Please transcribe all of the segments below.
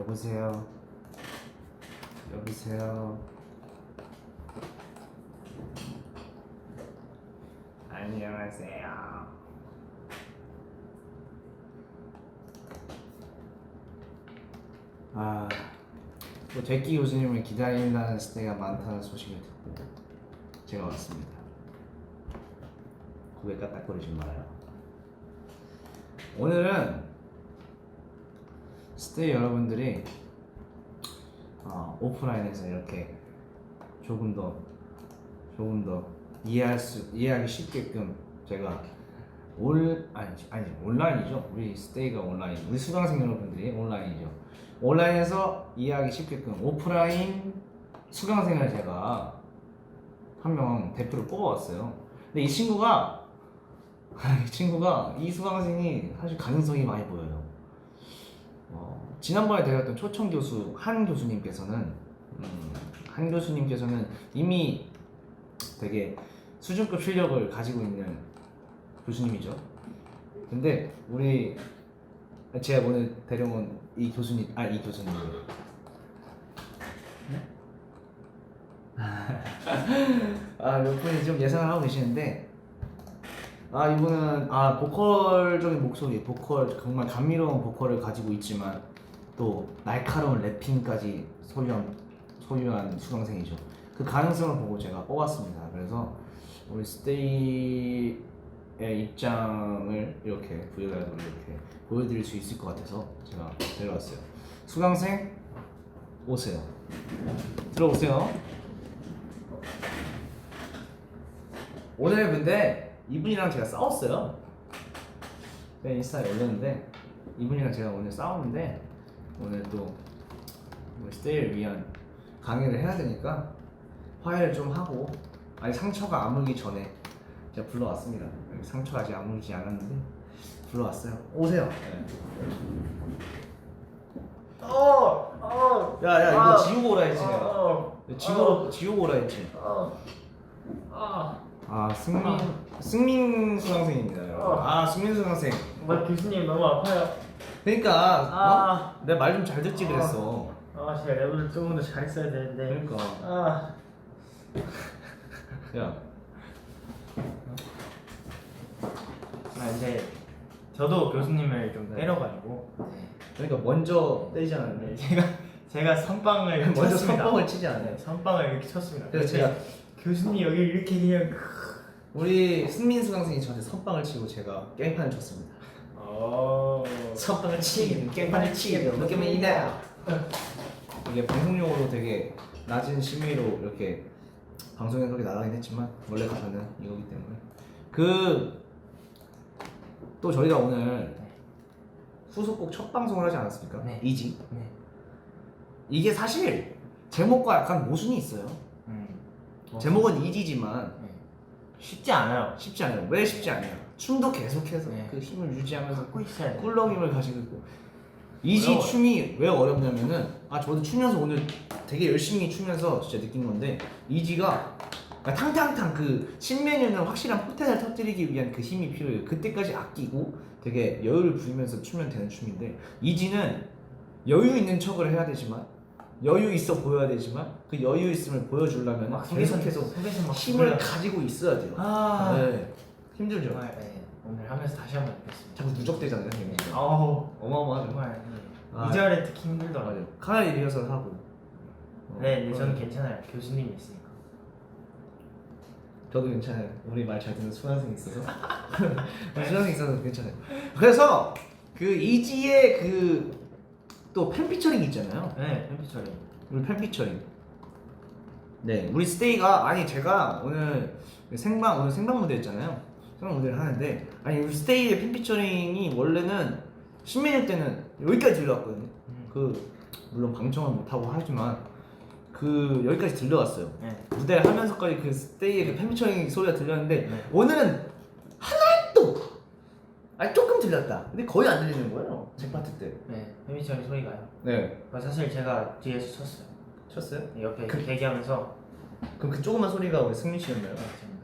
여보세요. 여보세요. 안녕하세요. 또 제끼 교수님을 기다린다는 스테이가 많다는 소식을 듣고 제가 왔습니다. 고개 까딱거리지 말아요. 오늘은 스테이 여러분들이 오프라인에서 이렇게 조금 더 이해하기 쉽게끔 제가 온라인이죠. 우리 스테이가 온라인, 우리 수강생 여러분들이 온라인이죠. 온라인에서 이해하기 쉽게끔 오프라인 수강생을 제가 한 명 대표로 뽑아왔어요. 근데 이 친구가 이 수강생이 사실 가능성이 많이 보여요. 지난번에 대했던 초청 교수 한 교수님께서는 이미 되게 수준급 실력을 가지고 있는 교수님이죠. 근데 제가 오늘 데려온 이 교수님, 몇 분이 좀 예상을 하고 계시는데, 이분은 보컬적인 목소리, 정말 감미로운 보컬을 가지고 있지만 또 날카로운 래핑까지 소유한 수강생이죠. 그 가능성을 보고 제가 뽑았습니다. 그래서 우리 스테이의 입장을 이렇게 부여가지고 이렇게 보여드릴 수 있을 것 같아서 제가 데려왔어요. 수강생 오세요. 들어오세요. 오늘 근데 이분이랑 제가 싸웠어요. 내 인스타에 올렸는데 이분이랑 제가 오늘 싸웠는데, 오늘 또 스테이를 위한 강의를 해야 되니까 화해를 좀 하고, 상처가 아물기 전에 제가 불러왔습니다. 상처가 아직 아물지 않았는데 불러왔어요. 오세요. 야 이거 지우고 오라 했지 내가. 지우고 오라 했지. 승민 수강생입니다, 여러분. 승민 수강생. 교수님 너무 아파요. 그러니까 내가 말 좀 잘 듣지 그랬어. 제가 랩을 조금 더 잘했어야 되는데. 그러니까. 야. 근데 저도 교수님을 좀 때려가지고. 그러니까 먼저 때리지 않았네. 제가 선빵을 먼저 쳤습니다. 선빵을 치지 않아요. 네, 선빵을 이렇게 쳤습니다. 그래서 제가 교수님 여기 이렇게 그냥. 우리 승민 수강생이 저한테 선빵을 치고 제가 깽판을 쳤습니다. 선빵을 치긴 깽판을 치긴 느낌은 이나요. 이게 방송용으로 되게 낮은 심의로 이렇게 방송에 그렇게 나가긴 했지만 원래 가사는 이거기 때문에 또 저희가 오늘 후속곡 첫 방송을 하지 않았습니까? 네. 이지. 네. 이게 사실 제목과 약간 모순이 있어요. 제목은 이지지만 쉽지 않아요. 쉽지 않아요. 왜 쉽지 않아요? 춤도 계속해서 네. 그 힘을 유지하면서 갖고 있어야 돼. 꿀렁임을 가지고 있고. 이지 어려워요. 춤이 왜 어렵냐면은 저도 추면서 오늘 되게 열심히 추면서 진짜 느낀 건데, 이지가 탕탕탕 그 신메뉴는 확실한 포텐을 터뜨리기 위한 그 힘이 필요해요. 그때까지 아끼고 되게 여유를 부리면서 추면 되는 춤인데, 이지는 여유 있는 척을 해야 되지만, 여유 있어 보여야 되지만, 그 여유 있음을 보여주려면 계속해서 힘을 가지고 있어야 돼요. 네. 힘들죠. 정말 오늘 하면서 다시 한번 느꼈습니다. 자꾸 누적되잖아요. 어마어마하죠. 정말 2절에 특히 힘들더라고요. 카나리 리허설 하고. 네, 저는 괜찮아요. 교수님이 있으니까. 저도 괜찮아요. 우리 말 잘 듣는 수강생이 있어서. 수강생이 있어서 괜찮아요. 그래서 그 이지의 또 팬피처링 있잖아요. 네, 팬피처링. 우리 팬피처링. 네, 우리 스테이가 제가 오늘 생방 무대였잖아요. 생방 무대를 하는데, 우리 스테이의 팬피처링이 원래는 신메뉴 때는 여기까지 들려왔거든요. 물론 방청은 못하고 하지만 여기까지 들려왔어요. 네. 무대를 하면서까지 그 스테이의 그 팬피처링 소리가 들렸는데, 네. 오늘은 하나도 조금 들렸다. 근데 거의 안 들리는 거예요. 제 파트 때. 네, 팬피처링 소리가요. 네. 사실 제가 뒤에서 쳤어요. 쳤어요? 옆에 대기하면서. 그럼 그 조그만 소리가 우리 승민 씨였나요?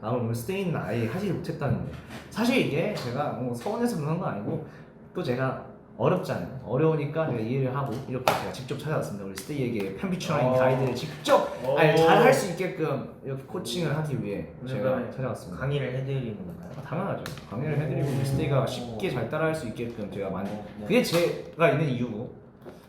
오늘 스테이는 아예 하지 못했다는 거예요. 사실 이게 제가 서운해서 그런 건 아니고, 또 제가 어렵잖아요. 어려우니까 제가 이해를 하고 이렇게 제가 직접 찾아왔습니다. 우리 스테이에게 펜피처링 가이드를 직접 잘 할 수 있게끔 이렇게 코칭을 하기 위해 제가 찾아왔습니다. 강의를 해드리는 건가요? 당연하죠. 강의를 해드리고 우리 스테이가 쉽게 잘 따라할 수 있게끔 제가 많이 그게 제가 있는 이유고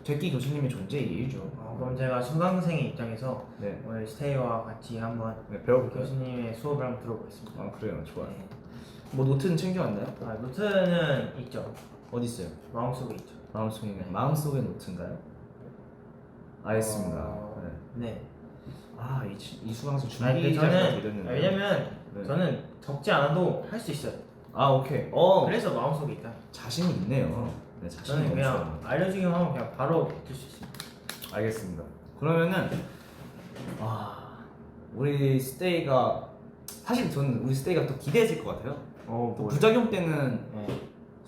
제끼 교수님의 존재의 이유죠. 그럼 제가 수강생의 입장에서 네, 오늘 스테이와 같이 한번 배워볼까요? 교수님의 수업을 한번 들어보겠습니다. 아 그래요, 좋아요. 뭐 노트는 챙겨왔나요? 노트는 있죠. 어디 있어요? 마음속에 있죠. 마음속에 노트인가요? 알겠습니다. 네. 이 수강생 근데 준비자가 저는 되었는데. 왜냐면 네. 저는 적지 않아도 할 수 있어요. 오케이. 그래서 마음속에 있다. 자신이 있네요. 네, 자신이 저는 그냥 넘쳐요. 알려주기만 하면 그냥 바로 붙을 수 있습니다. 알겠습니다. 그러면은 우리 스테이가 사실 저는 우리 스테이가 또 기대했을 것 같아요. 또 부작용 때는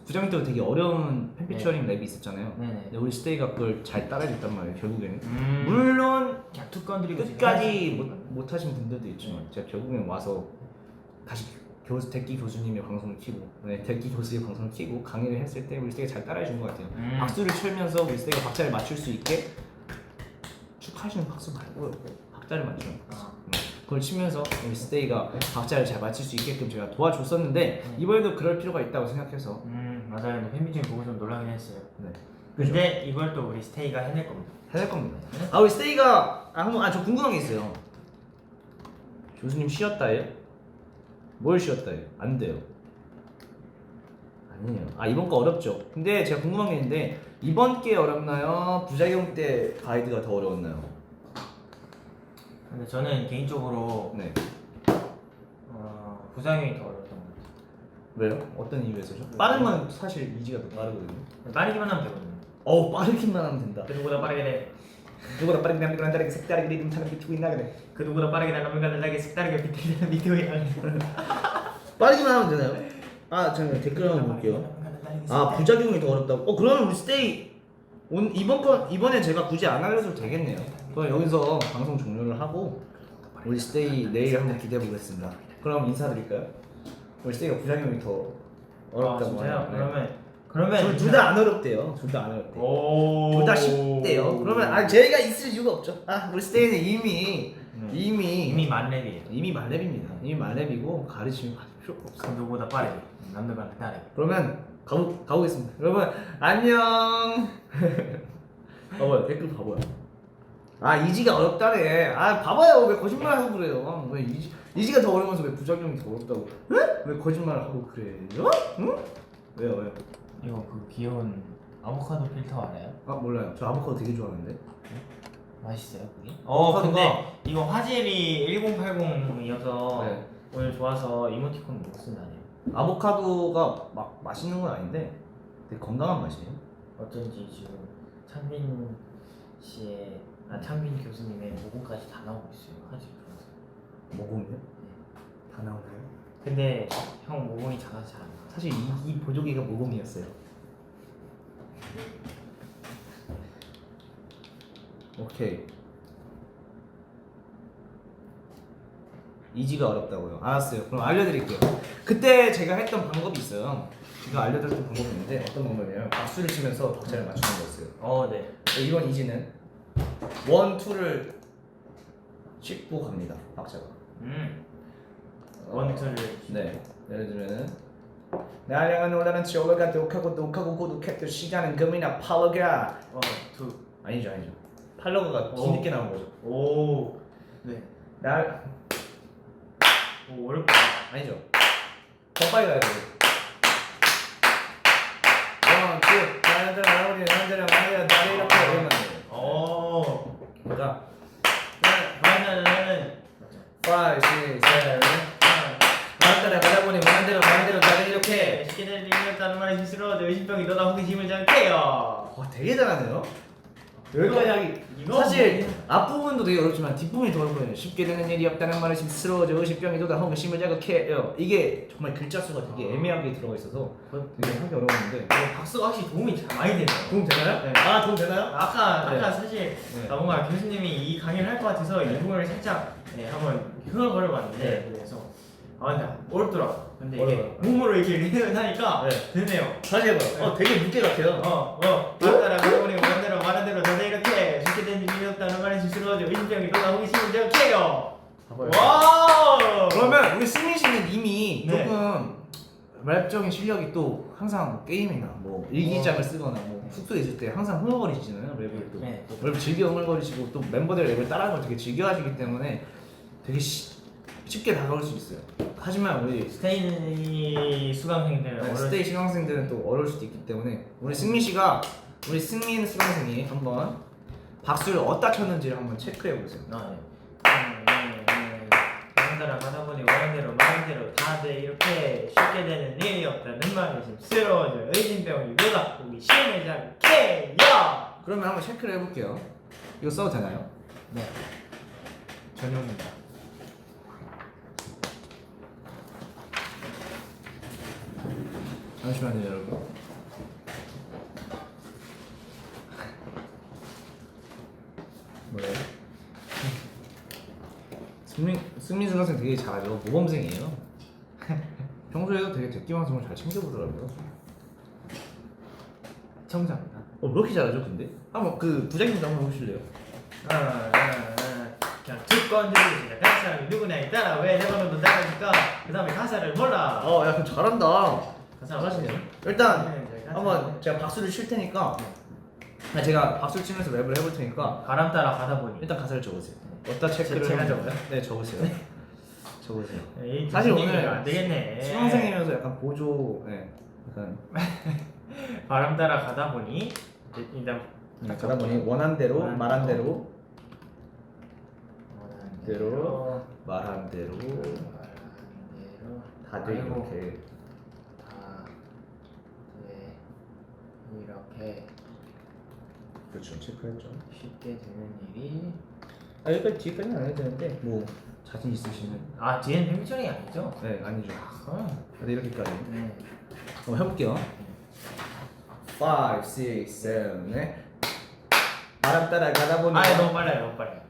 부작용 때도 되게 어려운 펜피처링 랩이 있었잖아요. 네네. 근데 우리 스테이가 그걸 잘 따라해줬단 말이에요. 결국에는 물론 그냥 툭 건드리고 끝까지 못하신 분들도 있지만 제가 결국엔 와서 다시 대끼 교수님의 방송을 켜고 대끼 교수의 방송을 켜고 강의를 했을 때 우리 스테이가 잘 따라해준 것 같아요. 박수를 치면서 우리 스테이가 박자를 맞출 수 있게 축하하시는 박수 말고요. 박자를 맞추는 박수. 그걸 치면서 우리 스테이가 박자를 잘 맞출 수 있게끔 제가 도와줬었는데 이번에도 그럴 필요가 있다고 생각해서 맞아요. 근데 팬미팅 보고 좀 놀라긴 했어요. 네. 근데 이걸 또 우리 스테이가 해낼 겁니다. 해낼 겁니다. 우리 스테이가 저 궁금한 게 있어요. 교수님 쉬었다예요? 뭘 쉬었다예요? 안 돼요. 아니에요. 이번 거 어렵죠. 근데 제가 궁금한 게 있는데 이번 게 어렵나요? 부작용 때 가이드가 더 어려웠나요? 근데 저는 개인적으로 네. 부작용이 더 어려웠던 것 같아요. 왜요? 어떤 이유에서죠? 빠른 건 사실 이지가 더 빠르거든요. 빠르기만 하면 되거든요. 빠르기만 하면 된다. 그 누구보다 빠르게 돼. 누구보다 빠르게 남들과 다르게 색다르게 리듬 타는 비트고 있나 그래. 그 누구보다 빠르게 남들과 다르게 색다르게 비트는 비트웨이 빠르기만 하면 되나요? 잠깐 댓글 한번 볼게요. 부작용이 더 어렵다고? 그러면 우리 스테이 이번에 제가 굳이 안 알려줘도 되겠네요. 그럼 여기서 방송 종료를 하고 우리 스테이 내일 한번 기대해 보겠습니다. 그럼 인사드릴까요? 우리 스테이가 부작용이 더 어렵다고 진짜요? 하네요. 그러면 둘 다 안 어렵대요. 둘 다 안 어렵대요. 오. 둘 다 쉽대요. 그러면 저희가 있을 이유가 없죠. 우리 스테이는 이미 만렙이에요. 이미 말렙입니다. 이미 말렙이고 가르침이 받을 필요가 없어. 그 누구보다 빠르게 남들과 다르게. 그러면 가보겠습니다. 여러분 안녕. 봐봐요, 댓글 봐봐요. 이지가 어렵다네. 봐봐요, 왜 거짓말하고 그래요? 왜 이지가 더 어려우면서 왜 부작용이 더 어렵다고? 왜 거짓말을 하고 그래요? 응? 왜요? 이거 그 귀여운 아보카도 필터 알아요? 몰라요. 저 아보카도 되게 좋아하는데. 맛있어요 그게? 아보카도가- 근데 이거 화질이 1080이어서 네. 오늘 좋아서 이모티콘 못 쓴다네요. 아보카도가 막 맛있는 건 아닌데 되게 건강한 맛이에요. 어쩐지 지금 창빈 씨의 창빈 교수님의 모공까지 다 나오고 있어요. 화질 좋아서. 모공이요? 다 나오나요? 근데 형 모공이 작아서 잘 안 나와. 사실 이 보조개가 모공이었어요. 오케이. 이지가 어렵다고요. 알았어요. 그럼 알려드릴게요. 그때 제가 했던 방법이 있어요. 제가 알려드렸던 방법이 있는데 어떤 방법이냐면 박수를 치면서 박자를 맞추는 거였어요. 네. 이번 이지는 1, 2를 짚고 갑니다. 박자가. 원투를. 네. 예를 들면은 날 향한 올라는 지올라가 독하고 고독했던 시간은 금이나 팔로가 투. 아니죠. 팔로가 뒤늦게 나온 거죠. 오. 네. 오 어렵다. 아니죠. 더 빨리 가야 돼요. 나를 이렇게 이러면 돼요. 그러니까 나는 5, 6, 7 가다 보니 마음대로 나를 이렇게 쉽게 될 일을 다는 말이 스스로 의심병이 너다 호기심을 잡게요. 되게 잘하네요. 여기까지 하기 사실 앞부분도 되게 어렵지만 뒷부분이 더 어려워요. 쉽게 되는 일이 없다는 말을 스스로워져 의식병이 돋아 호기심을 자극해요. 이게 정말 글자 수가 되게 애매하게 들어가 있어서 되게 하기 어려웠는데 박수가 확실히 도움이 잘 많이 되네요. 도움 되나요? 네. 도움 되나요? 아까 사실 네. 뭔가 교수님이 이 강의를 할 것 같아서 이 부분을 살짝 한번 흥얼거려 봤는데 그래서 아 근데 어렵더라. 근데 이게 어려워요. 몸으로 이렇게 리듬을 하니까 네. 되네요. 다시 해봐요. 되게 문제 같아요. 따라 그러니 원대로 말한 대로 다들 이렇게 쉽게 된 일이 없다는 말은 실수로죠. 의심병이 놀라 호기심을 제압해요. 봐봐요. 와. 그러면 우리 승민 씨는 이미 네. 조금 랩적인 실력이 또 항상 뭐 게임이나 뭐 일기장을 쓰거나 뭐 숙소에 있을 때 항상 흥얼거리시잖아요. 랩을 또 네. 랩을 즐겨 흥얼거리시고 또 멤버들 랩을 따라하는 걸 되게 즐겨하시기 때문에 되게 쉽게 다가올 수 있어요. 하지만 우리 스테이 수강생들 네, 스테이 신학생들은 또 어려울 수도 있기 때문에 우리 승민 씨가 우리 승민 수강생이 한번 박수를 어디다 쳤는지를 한번 체크해 보세요. 따라 가다 보니 원한대로 말한대로 다들 이렇게 쉽게 되는 일이 없다는 말이 씁쓸러워져. 의심병이 놀라 호기심을 제압해요. 그러면 한번 체크를 해볼게요. 이거 써도 되나요? 네. 전용입니다. 잠시만요, 여러분. 뭐래요? 승민 수강생 되게 잘하죠. 모범생이에요. 평소에도 되게 대끼 방송을 잘 챙겨보더라고요. 청자입니다. 왜 이렇게 잘하죠, 근데? 한번 그 부장님도 한번 해보실래요? 그냥 두건 들고 시작한 사람이 누구냐에 따라 왜 내 번호도 따라줄까? 그 다음에 가사를 몰라. 야, 그럼 잘한다. 가사 잘하시네요. 일단 한번 제가 박수를 칠 테니까 제가 박수를 치면서 랩을 해볼 테니까 바람 따라 가다 보니 일단 가사를 적으세요. 어디다 체크를 제가 하면- 적어요? 네, 적으세요. 적으세요. 에이, 사실 교수님이 오늘 안 되겠네. 수강생이면서 약간 보조, 약간 바람 따라 가다 보니 일단 가다 보니 원한 대로 원한 말한 대로. 대로 말한 대로 다들 아이고. 이렇게 이렇게 그렇죠, 체크했죠. 쉽게 되는 일이 여기까지 뒤까지는 안 해도 되는데 뭐 자신 있으시면 뒤에는 팽미처링이 아니죠? 네, 아니죠. 아, 다들 이렇게까지 네. 한번 해볼게요. 5, 6, 7, 8 바람 따라 가다 보니 너무 빨라요, 너무 빨라요.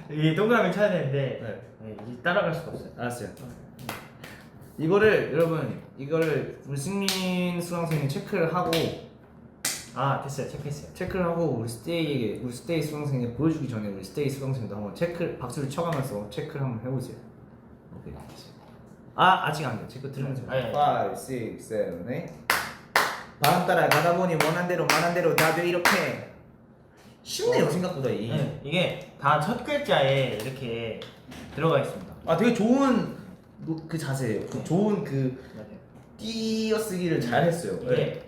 이 동그라미 쳐야 되는데 네, 이제 따라갈 수가 없어요. 알았어요. 이거를 여러분 우리 승민 수강생이 체크를 하고 됐어요, 체크했어요. 체크를 하고 우리 스테이 수강생이 보여주기 전에 우리 스테이 수강생도 한번 박수를 쳐가면서 체크를 한번 해보세요. 오케이. 아직 안 돼요. 체크 들으면서. 네. 5, 6, 7, 8 바람 따라 가다 보니 원한 대로 말한 대로 다들 이렇게 쉽네요 생각보다 이. 네, 이게 다 첫 글자에 이렇게 들어가 있습니다. 되게 좋은 그 자세예요. 그 좋은 그 맞아요. 띄어쓰기를 잘 했어요. 이게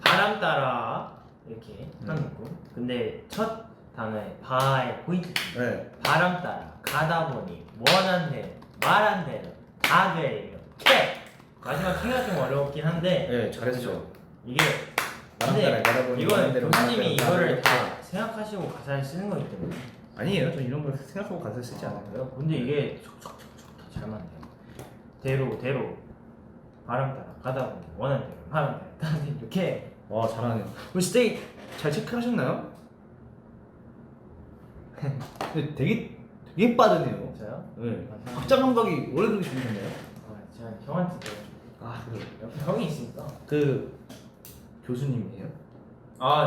바람 따라 이렇게 한 음. 거고, 근데 첫 단어에 바의 포인트. 네. 바람 따라 가다 보니 원한 대로 말한 대로 다들 이렇게. 마지막 K가 좀 어렵긴 한데 네, 잘했어요. 이게 바람 근데 따라 가다 보니 이건 원한 대로 교수님이 말한 대로 다들 이거를 다 이렇게. 생각하시고 가사를 쓰는 거기 때문에. 아니에요. 저 이런 걸 생각하고 가사 쓰지 않아요. 그래요? 근데 이게 촉촉촉촉 다 잘 맞네요. 대로 바람 따라 가다 보니 원한 대로 말한 대로 다들 이렇게. 와, 잘하네요. 우리 스테이 잘 체크하셨나요? 근데 되게 빠르네요. 저요? 네. 박자 감각이 원래 그렇게 좋으셨나요? 제가 형한테 배웠죠. 그래요. 옆에 형이 있으니까. 그 교수님이에요?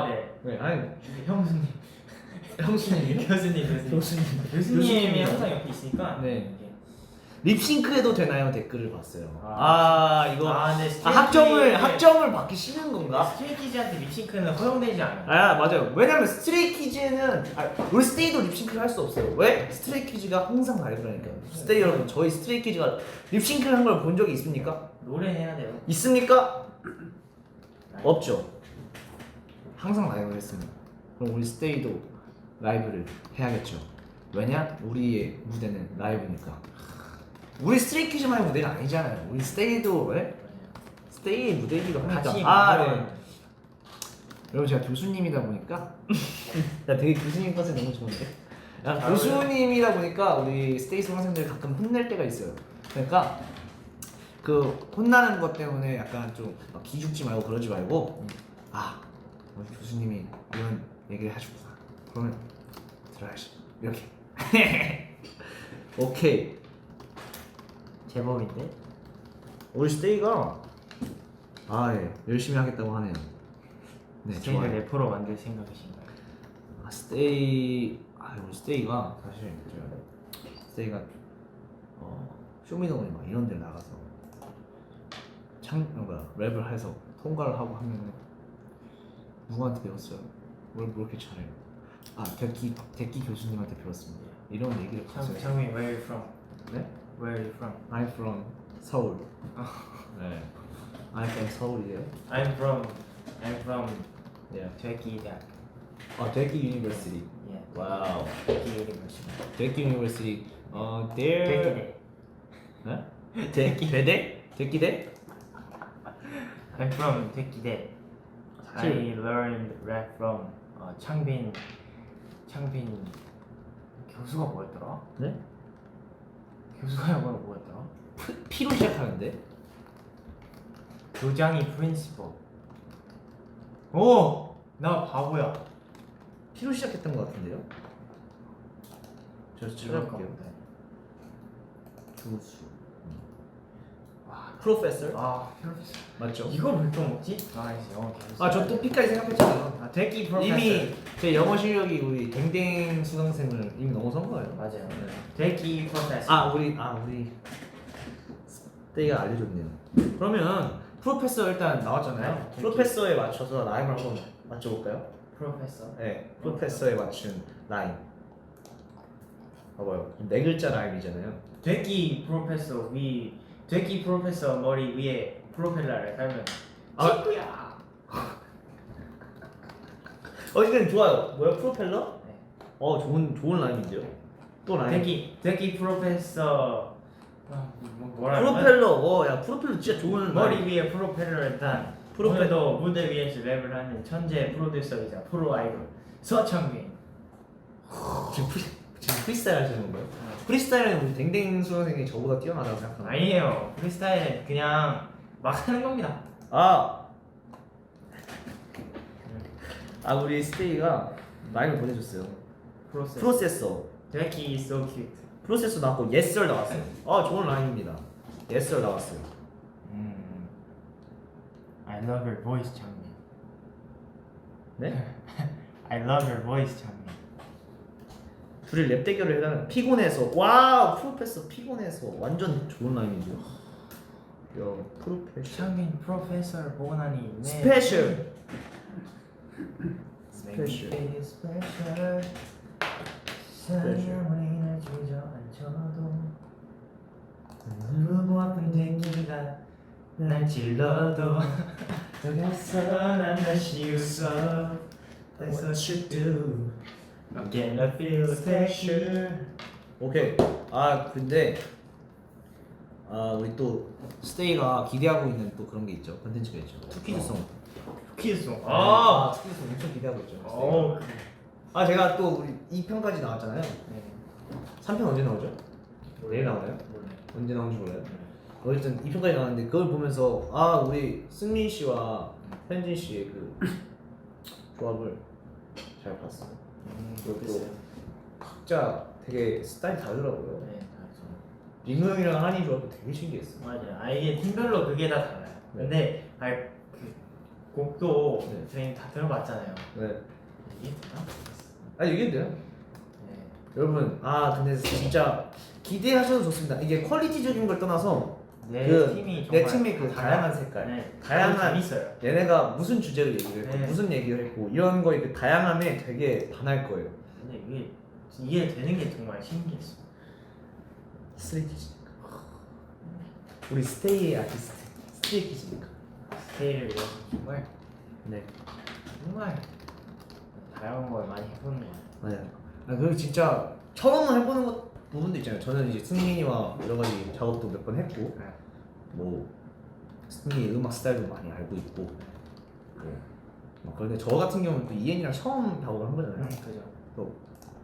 네. 네, 아니 형수님. 형수님이요? 교수님. 교수님이 교수님이요? 항상 옆에 있으니까. 네. 이게. 립싱크해도 되나요? 댓글을 봤어요. 이거 근데 학점을 받기 싫은 건가? 스트레이키즈한테 립싱크는 허용되지 않아요. 맞아요. 왜냐면 스트레이키즈는 우리 스테이도 립싱크를 할 수 없어요. 왜? 스트레이키즈가 항상 라이브라니까요. 스테이 여러분, 저희 스트레이키즈가 립싱크를 한 걸 본 적이 있습니까? 노래 해야 돼요. 있습니까? 없죠. 항상 라이브를 했습니다. 그럼 우리 스테이도 라이브를 해야겠죠. 왜냐? 우리의 무대는 라이브니까. 우리 스트레이키즈만의 무대가 아니잖아요. 우리 스테이도 스테이의 무대이기도 하니까. 같이 네. 여러분, 제가 교수님이다 보니까 나 되게 교수님 컨셉 너무 좋은데. 교수님이다 보니까 우리 스테이 수강생들 가끔 혼낼 때가 있어요. 그러니까 그 혼나는 것 때문에 약간 좀 막 기죽지 말고 그러지 말고 우리 교수님이 이런 얘기를 하셨구나. 그러면 들어야지. 이렇게. 오케이. 제법인데. 우리 스테이가 열심히 하겠다고 하네요. 네, 스테이를 좋아요. 래퍼로 만들 생각이신가요? 우리 스테이가 사실 스테이가 쇼미더머니 막 이런 데 나가서 랩을 해서 통과를 하고 하면은 누구한테 배웠어요? 뭘 그렇게 잘해요? 데끼 교수님한테 배웠습니다. 이런 얘기를 봤어요. Tell me where you from? 네? Where you from? I'm from 서울. 네. I'm from 서울이에요. I'm from Yeah. 되기 대학. 데끼 유니버시티. Yeah. 와우. 되기 유니버시티. 데끼 유니버시티. there. 되기대. 네? 데끼대? I'm from 되기대. I learned rap from 창빈 교수가 뭐였더라? 네? 교수가 영어로 뭐였더라? P로 시작하는데? 교장이 프린시퍼. 오! 나 바보야. P로 시작했던 것 같은데요? 저 찾아볼게요. 교수. 와, 프로페서? 프로페서. 맞죠? 이걸 왜 빼먹지? 이제 영어 계속. 저 또 P까지 생각했잖아요. 되기 프로페서. 이미 제 영어 실력이 우리 댕댕 수강생을 이미 넘어선 거예요. 맞아요. 네. 되기 프로페서. 우리 스테이가 알려줬네요. 그러면 프로페서 일단 나왔잖아요. 네, 프로페서에 맞춰서 라임을 한번 맞춰볼까요? 프로페서. 네, 프로페서에 맞춘 라임. 봐봐요. 네 글자 라임이잖아요. 되기 프로페서 되기 프로페서 머리 위에 프로펠러를 달면 친구야. 어쨌든 좋아요. 뭐야 프로펠러? 네. 좋은 라임인데요. 또 라임. 되기 프로페서 뭐라 프로펠러. 야 프로펠러 진짜 좋은 머리 라임. 위에 프로펠러를 단 오늘도 무대 위에서 랩을 하는 천재 프로듀서이자 프로 아이돌 서창민. 지금 프리스타일 하시는 건가요? 프리스타일은 우리 댕댕 수강생이 저보다 뛰어나다고 생각합니다. 아니에요. 프리스타일은 그냥 막 하는 겁니다. 우리 스테이가 라임을 보내줬어요. 프로세스. 프로세서. 되기 so cute. 프로세서 나왔고 yes sir 나왔어요. 좋은 라임입니다. yes sir 나왔어요. I love your voice, 창민. 네? I love your voice, 창민. 둘이 랩 대결을 해가면 피곤해서 와우 프로페서 피곤해서 완전 좋은 라임인데요. 야 프로페셔. 창민 프로페서 보고 나니 네. 스페셜. 스페셜. 스페셜. 사랑이 날 주저앉혀도 누구 아픈 대기가 날 찔러도 너가서 난 다시 웃어. That's what you do. I'm gonna feel special. 오케이. 근데 우리 또 스테이가 기대하고 있는 또 그런 게 있죠. 컨텐츠가 있죠. 투키즈송. 키스송. 투키즈송 엄청 기대하고 있죠. 오. 제가 또 우리 2편까지 나왔잖아요. 네. 3편 언제 나오죠? 내일 나오나요? 몰라요. 언제 나오는지 몰라요. 어쨌든 2편까지 나왔는데 그걸 보면서 우리 승민 씨와 현진 씨의 그 조합을 잘 봤어요. 그리고 각자 되게 스타일이 다르더라고요. 네, 민호 형이랑 한이 조합도 되게 신기했어요. 맞아요. 이게 팀별로 그게 다 달라요. 네. 근데 그 곡도 네. 저희 다 들어봤잖아요. 네. 이게 되나? 이게 돼요. 네. 여러분, 근데 진짜 기대하셔도 좋습니다. 이게 퀄리티적인 걸 떠나서 내 팀이 내 정말 팀의 그 다양한 색깔, 네. 다양한 재밌어요. 얘네가 무슨 주제로 얘기를 했고 네. 무슨 얘기를 했고 이런 거에 그 다양함에 되게 반할 거예요. 근데 이게 이해되는 게 정말 신기했어. 스트레이키즈니까. 우리 스테이의 아티스트 스트레이키즈니까. 스테이를 위해서 정말 네. 다양한 걸 많이 해보는 거 같아요. 맞아요. 그리고 진짜 처음 해보는 부분도 있잖아요. 저는 이제 승민이와 여러 가지 작업도 몇 번 했고, 네. 뭐 승민이 음악 스타일도 많이 알고 있고, 그런데 저 같은 경우는 또 이엔이랑 처음 작업을 한 거잖아요. 그죠. 또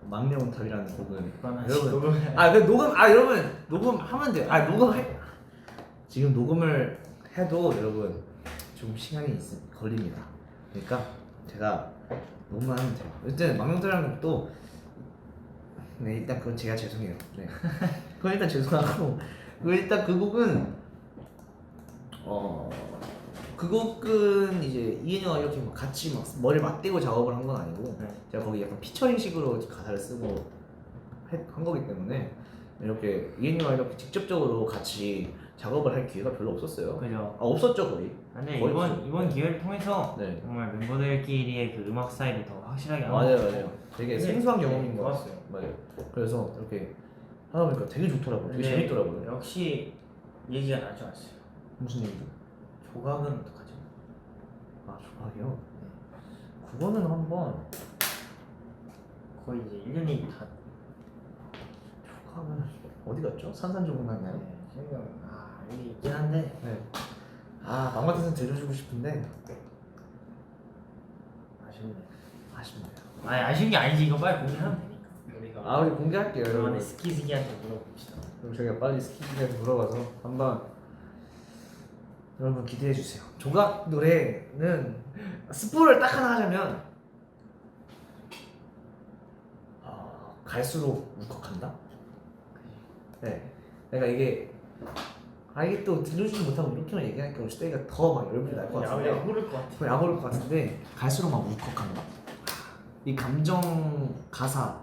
막내 온탑이라는 곡은 그거는 여러분, 여러분 녹음하면 돼요. 지금 녹음을 해도 여러분 좀 시간이 걸립니다. 그러니까 제가 녹음만 하면 돼요. 일단 막내온탑이라는 곡도 일단 그건 제가 죄송해요. 그건 일단 죄송하고 일단 그 곡은 이제 이은영과 이렇게 막 같이 막 머리를 맞대고 작업을 한 건 아니고 네. 제가 거기 약간 피처링식으로 가사를 쓰고 한 거기 때문에 이렇게 이은영과 이렇게 직접적으로 같이 작업을 할 기회가 별로 없었어요. 그죠. 없었죠 거의. 근데 거의 이번 기회를 통해서 네. 정말 멤버들끼리의 그 음악 사이를 더 확실하게 맞아요, 알아보고 맞아요. 되게 되게 생소한 경험인 것 좋았어요. 같아요. 맞아요. 그래서 이렇게 하다 보니까 되게 좋더라고요. 되게 근데 재밌더라고요. 역시 얘기가 나지 않았어요. 무슨 얘기죠? 조각은 어떡하죠? 아 조각이요? 그거는 한번 거의 이제 1년이 다 조각은 어디 갔죠? 산산조각 났나요? 생각 여기 있긴 한데 네. 아 마음 같아서 들려주고 싶은데 아쉽네. 아쉽네요. 아니 아쉬운 게 아니지. 이거 빨리 공개하면 되니까. 우리가 아 우리 공개할게요 여러분. 그만에 스키즈기한테 물어봅시다. 그럼 저희가 빨리 스키즈한테 물어봐서 한번 여러분 기대해 주세요. 조각 노래는 스포를 딱 하나 하자면 갈수록 울컥한다. 네. 그러니까 이게 이게 또 들려주지 못하고 이렇게만 얘기하니까 우리 스테이가 더 막 열불이 날 것 같은데 약오를 것 같아. 더 약오를 것 같은데 갈수록 막 울컥한다. 이 감정 가사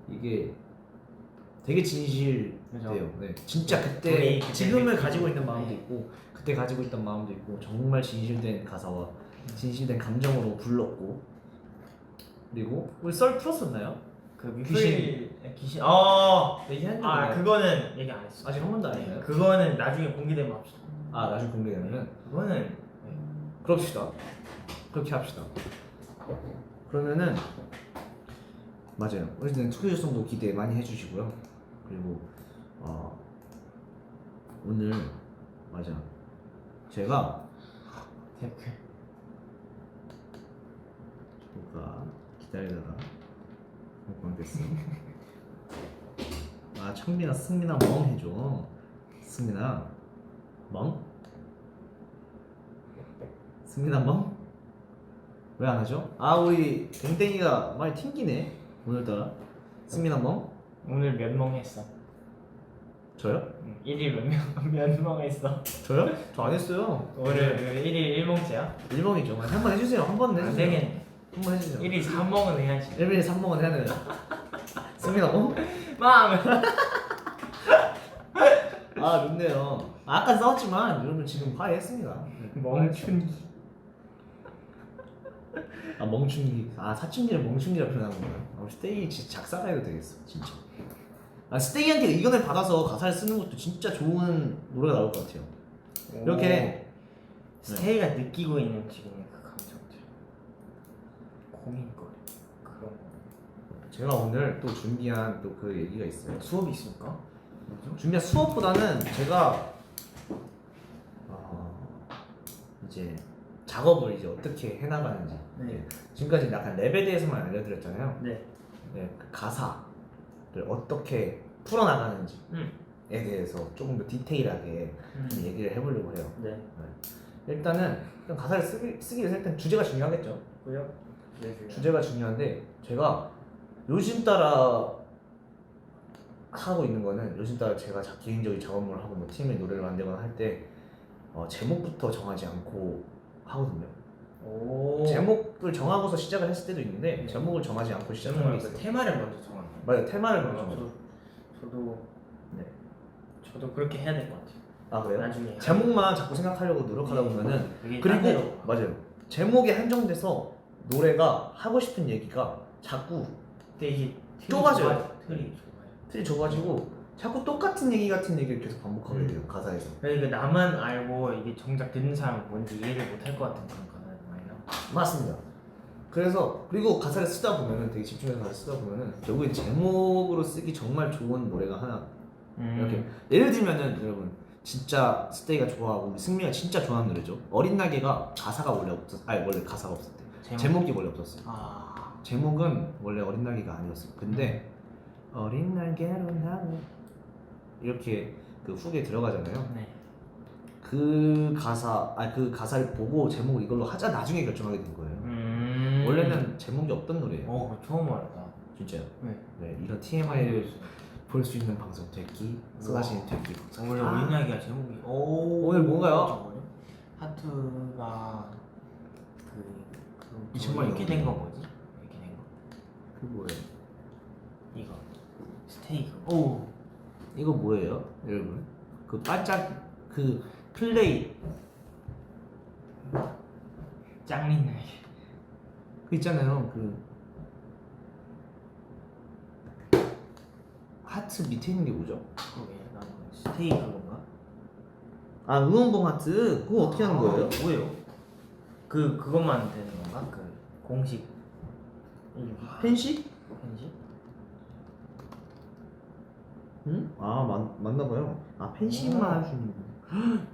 이게 되게 진실돼요. 그죠. 네. 진짜 그때 우리 그때 지금을 느끼고, 가지고 있는 마음도 네. 있고 그때 가지고 있던 마음도 있고 정말 진실된 가사와 진실된 감정으로 불렀고 그리고 우리 썰 풀었었나요? 그 귀신. 귀신. 얘기한 적 아 있나요? 그거는 얘기 안 했어. 아직 한 번도 안 했나요? 그거는 나중에 공개되면 합시다. 아 나중에 공개되면은 그거는 그럽시다. 그렇게 합시다. 그러면은 맞아요. 어쨌든 투표율성도 기대 많이 해주시고요. 그리고 오늘 맞아. 제가 댓글. 뭔가 기다리다가 못 됐어. 창민아 승민아 멍 해줘. 승민아 멍? 승민아 멍? 왜 안 하죠? 우리 댕댕이가 많이 튕기네 오늘따라. 승민아 멍? 오늘 몇 명 했어? 저요? 1일 몇 명 했어? 저요? 저 안 했어요. 오늘 1일 1멍째야? 1멍이죠. 한번 해주세요. 한 번 안 해주세요. 되겠네. 한번 해주세요. 1일 3멍은 해야지. 1일에 3멍은 해야 되나요? 승민아 멍? 빵! 좋네요. 아까 싸웠지만 여러분 지금 화해했습니다. 멍춘기. 멍충이. 사춘기를 멍충이라 표현하는구나. 스테이 진짜 작사가 해도 되겠어 진짜. 스테이한테 의견을 받아서 가사를 쓰는 것도 진짜 좋은 노래가 나올 것 같아요. 이렇게 스테이가 느끼고 있는 지금의 그 감정들, 고민거리 그런 거. 제가 오늘 또 준비한 또 그 얘기가 있어요. 수업이 있습니까? 뭐죠? 준비한 수업보다는 제가 이제 작업을 이제 어떻게 해나가는지. 네. 지금까지 약간 랩에 대해서만 알려드렸잖아요. 네. 그 가사를 어떻게 풀어나가는지에 대해서 조금 더 디테일하게 좀 얘기를 해보려고 해요. 네. 일단 가사를 쓰기 위해서 일단 주제가 중요하겠죠. 그요? 네. 주제가 중요한데 제가 요즘 따라 하고 있는 거는 요즘 따라 제가 개인적인 작업물을 하고 뭐 팀의 노래를 만들거나 할 때 제목부터 정하지 않고 하거든요. 오. 제목을 정하고서 시작을 했을 때도 있는데 제목을 정하지 않고 시작하는 게 있어요. 테마를 먼저 정하는 거예요. 맞아요. 테마를 먼저 정하죠. 저도 그렇게 해야 될 것 같아요. 그래요? 나중에 제목만 자꾸 생각하려고 노력하다 보면은 그게 그리고 딴 데로. 맞아요. 제목에 한정돼서 노래가 하고 싶은 얘기가 자꾸 근데 이게 좁아져요. 틀이 좁아요. 틀이 좁아지고 자꾸 똑같은 얘기 같은 얘기를 계속 반복하게 돼요. 가사에서. 그러니까 나만 알고 이게 정작 듣는 사람은 뭔지 이해를 못할 것 같은 그런 가사가 많이 나와. 맞습니다. 그래서 그리고 가사를 쓰다 보면은 되게 집중해서 가사를 쓰다 보면은 결국엔 제목으로 쓰기 정말 좋은 노래가 하나 이렇게 예를 들면은 여러분 진짜 스테이가 좋아하고 우리 승미가 진짜 좋아하는 노래죠. 어린 날개가 가사가 원래 원래 가사가 없었대. 제목이 원래 없었어요. 제목은 원래 어린 날개가 아니었어요. 근데 어린 날개로 나는 이렇게 그 훅에 들어가잖아요. 네. 그 가사를 보고 제목을 이걸로 하자 나중에 결정하게 된 거예요. 원래는 제목이 없던 노래예요. 그거 처음 알았다. 진짜요? 네. 네, 이런 TMI를 볼 수 있는 방송 되기 쏟아지는 되기 방송. 오늘 우리 이야기가 제목이 오늘 뭔가요? 저거요? 하트가 그 2000만 이렇게 된 거 뭐지? 이렇게 된 거. 그 뭐예요? 이거 스테이크. 오. 이거 뭐예요, 여러분? 그 반짝 그 플레이 짱린 날. 그 있잖아요. 그 하트 밑에 있는 게 뭐죠? 그게 나는 스테이크 건가? 아, 응원봉 하트. 그거 어떻게 하는 거예요? 뭐예요? 그것만 되는 건가? 그 공식 팬십? 편지? 응? 아, 맞나 봐요. 아, 팬십만 할 수 있는 거.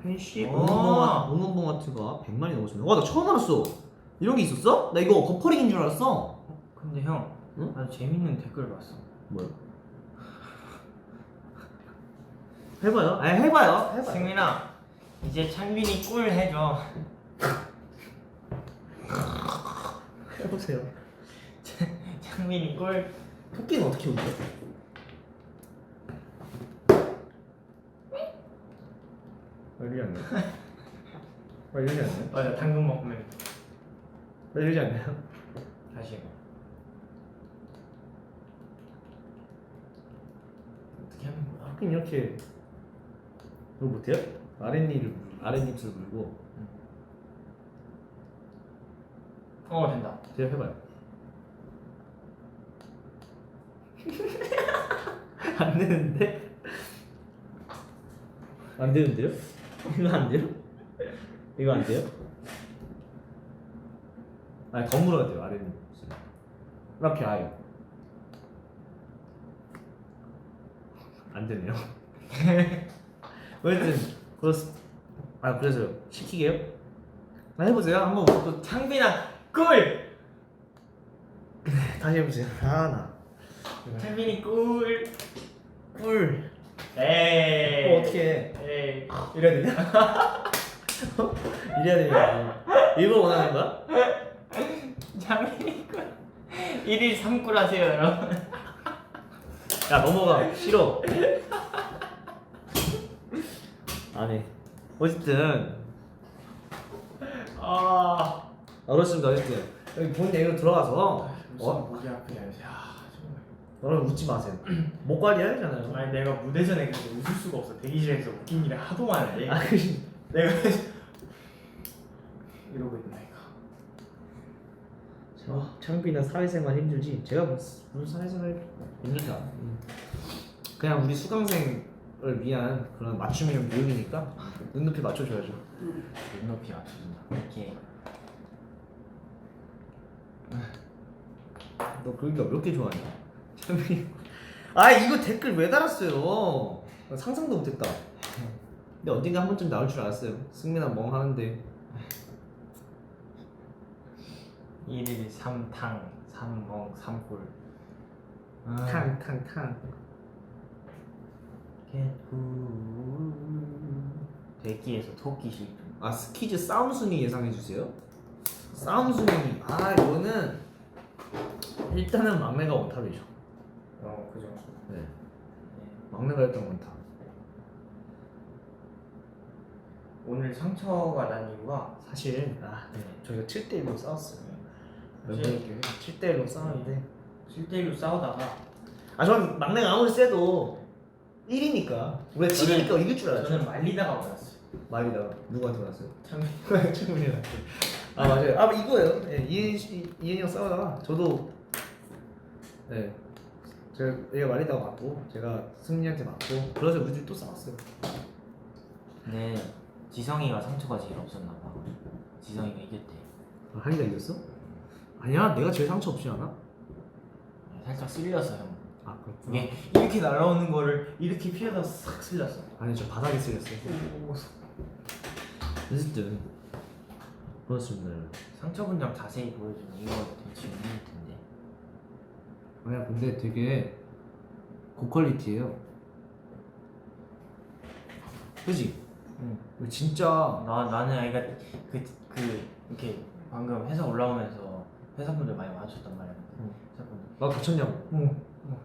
팬십 오. 응원봉 하트가 100만이 넘었습니다. 와, 나 처음 알았어. 이런 게 있었어? 나 이거 버퍼링인 줄 알았어. 근데 형, 응? 아주 재밌는 댓글 봤어. 뭐야? 해봐요. 아, 해봐요. 승민아, 이제 창빈이 꿀 해줘. 해보세요. 창빈이 꿀. 토끼는 어떻게 웃겨? 이러지 않나요? 이러지 않나요? 맞아, 당근 먹으면 이러지 않나요? 다시 해봐. 어떻게 하는 거야? 토끼는 이렇게 그거 못해요? 아랫입술 물고 된다. 제가 해봐요. 안 되는데? 안 되는데요? 이거 안 돼요? 이거 안 돼요? 아니, 더 물어야 돼요, 아랫입술. 이렇게 아예. 안 되네요. 어쨌든 그래서요. 시키게요? 해보세요. 한번 또 창빈아, 꿀! 다시 해보세요. 나. 창빈이 꿀. 꿀. 에이. 어떻게 해? 에이. 이래야 되냐? 이래야 되냐? 일부러 원하는 거야? 창빈이 꿀. 1일 3꿀 하세요, 여러분. 야, 넘어가. 싫어. 안 해. 어쨌든 어렸습니다. 어쨌든 여기 본 얘기로 들어가서 목이 아프냐 요새. 정말. 너는 웃지 마세요. 목 관리해야 되잖아요. 아니 내가 무대 전에 근데 웃을 수가 없어. 대기실에서 웃긴 일이 하도 많은데. 아, 내가 이러고 있나니까. 창빈은 사회생활 힘들지. 제가 무슨 사회생활 힘들지 않아. 그냥 우리 수강생을 위한 그런 맞춤형 교육이니까 눈높이 맞춰줘야죠. 눈높이 맞춰준다. 이렇게. 너 그러니까 왜 이렇게 좋아하냐? 창빈이. 아, 이거 댓글 왜 달았어요? 나 상상도 못했다. 근데 언젠가 한 번쯤 나올 줄 알았어요. 승민아 멍 하는데. 1일 3탕 3멍 3꿀. 탕. 대기에서 토끼 실. 아, 스키즈 싸움 순위 예상해 주세요. 싸움 순위. 아, 이거는 일단은 막내가 원탑이죠. 그죠. 네. 막내가 일단 원탑. 오늘 상처가 난 이유가 사실 저희가 7대1로 싸웠어요. 멤버들끼리 7대1로 싸웠는데 7대1로 싸우다가 전 막내가 아무리 세도 1이니까 우리가 7이니까 이길 줄 알았죠. 저는 말리다가 맞았어요. 말이다가 누구한테 왔어요? 창빈. 충분히 아, 맞아요. 아, 이거예요. 네, 이현이 형 싸우다가 저도 얘가 말리다가 맞고 제가 승리한테 맞고 그래서 우리들이 또 싸웠어요. 네, 지성이가 상처가 제일 없었나 봐. 지성이가 이겼대. 하기가 이겼어? 아니야, 내가 제일 상처 없지 않아? 살짝 쓸렸어 형. 아, 그렇구나. 이게 이렇게 날라오는 거를 이렇게 피하다 싹 쓸렸어. 아니, 저 바닥에 쓰였어요. 어쨌든 그렇습니다. 상처 분장 자세히 보여주면 이거 되게 재밌을 텐데. 아니야, 근데 되게 고퀄리티예요. 그지? 응. 진짜 나는 아이가 그 이렇게 방금 회사 올라오면서 회사분들 많이 와주셨단 말이야. 회사분들. 나 다쳤냐고.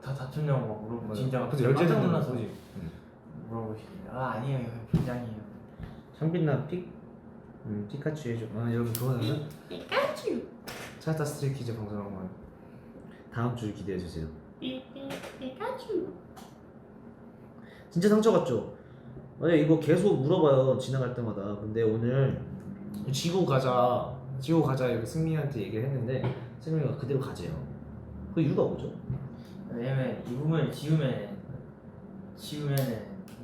다 다쳤냐고 막 물어보고 맞아. 진짜 근데 깜짝 열재는 놀라서 거지. 물어보시길래 아 아니에요 형 긴장이에요. 창빈나 피카츄 해줘. 아 여러분 그거는 피카츄. 차타 스트레이키즈 방송한 거 다음 주에 기대해 주세요. 피카츄. 진짜 상처받죠? 맞아 이거 계속 물어봐요 지나갈 때마다. 근데 오늘 지고 가자 이렇게 승민이한테 얘기를 했는데 승민이가 그대로 가재요. 그 이유가 뭐죠? 왜냐면 이 부분을 지우면은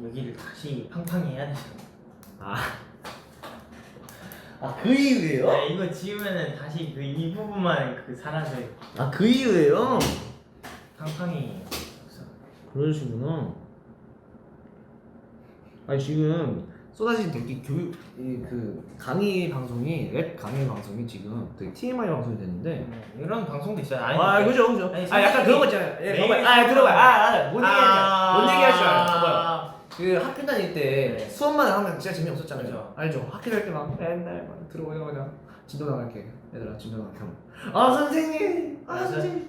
여기를 다시 팡팡이 해야 되잖아. 그 이유예요? 네, 이거 지우면은 다시 그 이 부분만 그 사라져요. 그 이유예요? 팡팡이 없어. 그러시구나. 아니 지금 쏟아진 대기 교육 그 강의 방송이 랩 강의 방송이 지금 되게 TMI 방송이 됐는데 이런 방송도 있어요. 그죠 아니, 약간 그런 거 있잖아요. 들어봐요. 뭔 얘기할 줄 알아요. 그 학교 다닐 때 네. 수업만 하면 진짜 재미없었잖아요. 그죠. 알죠? 학교 다닐 때 막 맨날 막 들어오냐 그냥 진도 나갈게 얘들아 진도 나갈게 하면 선생님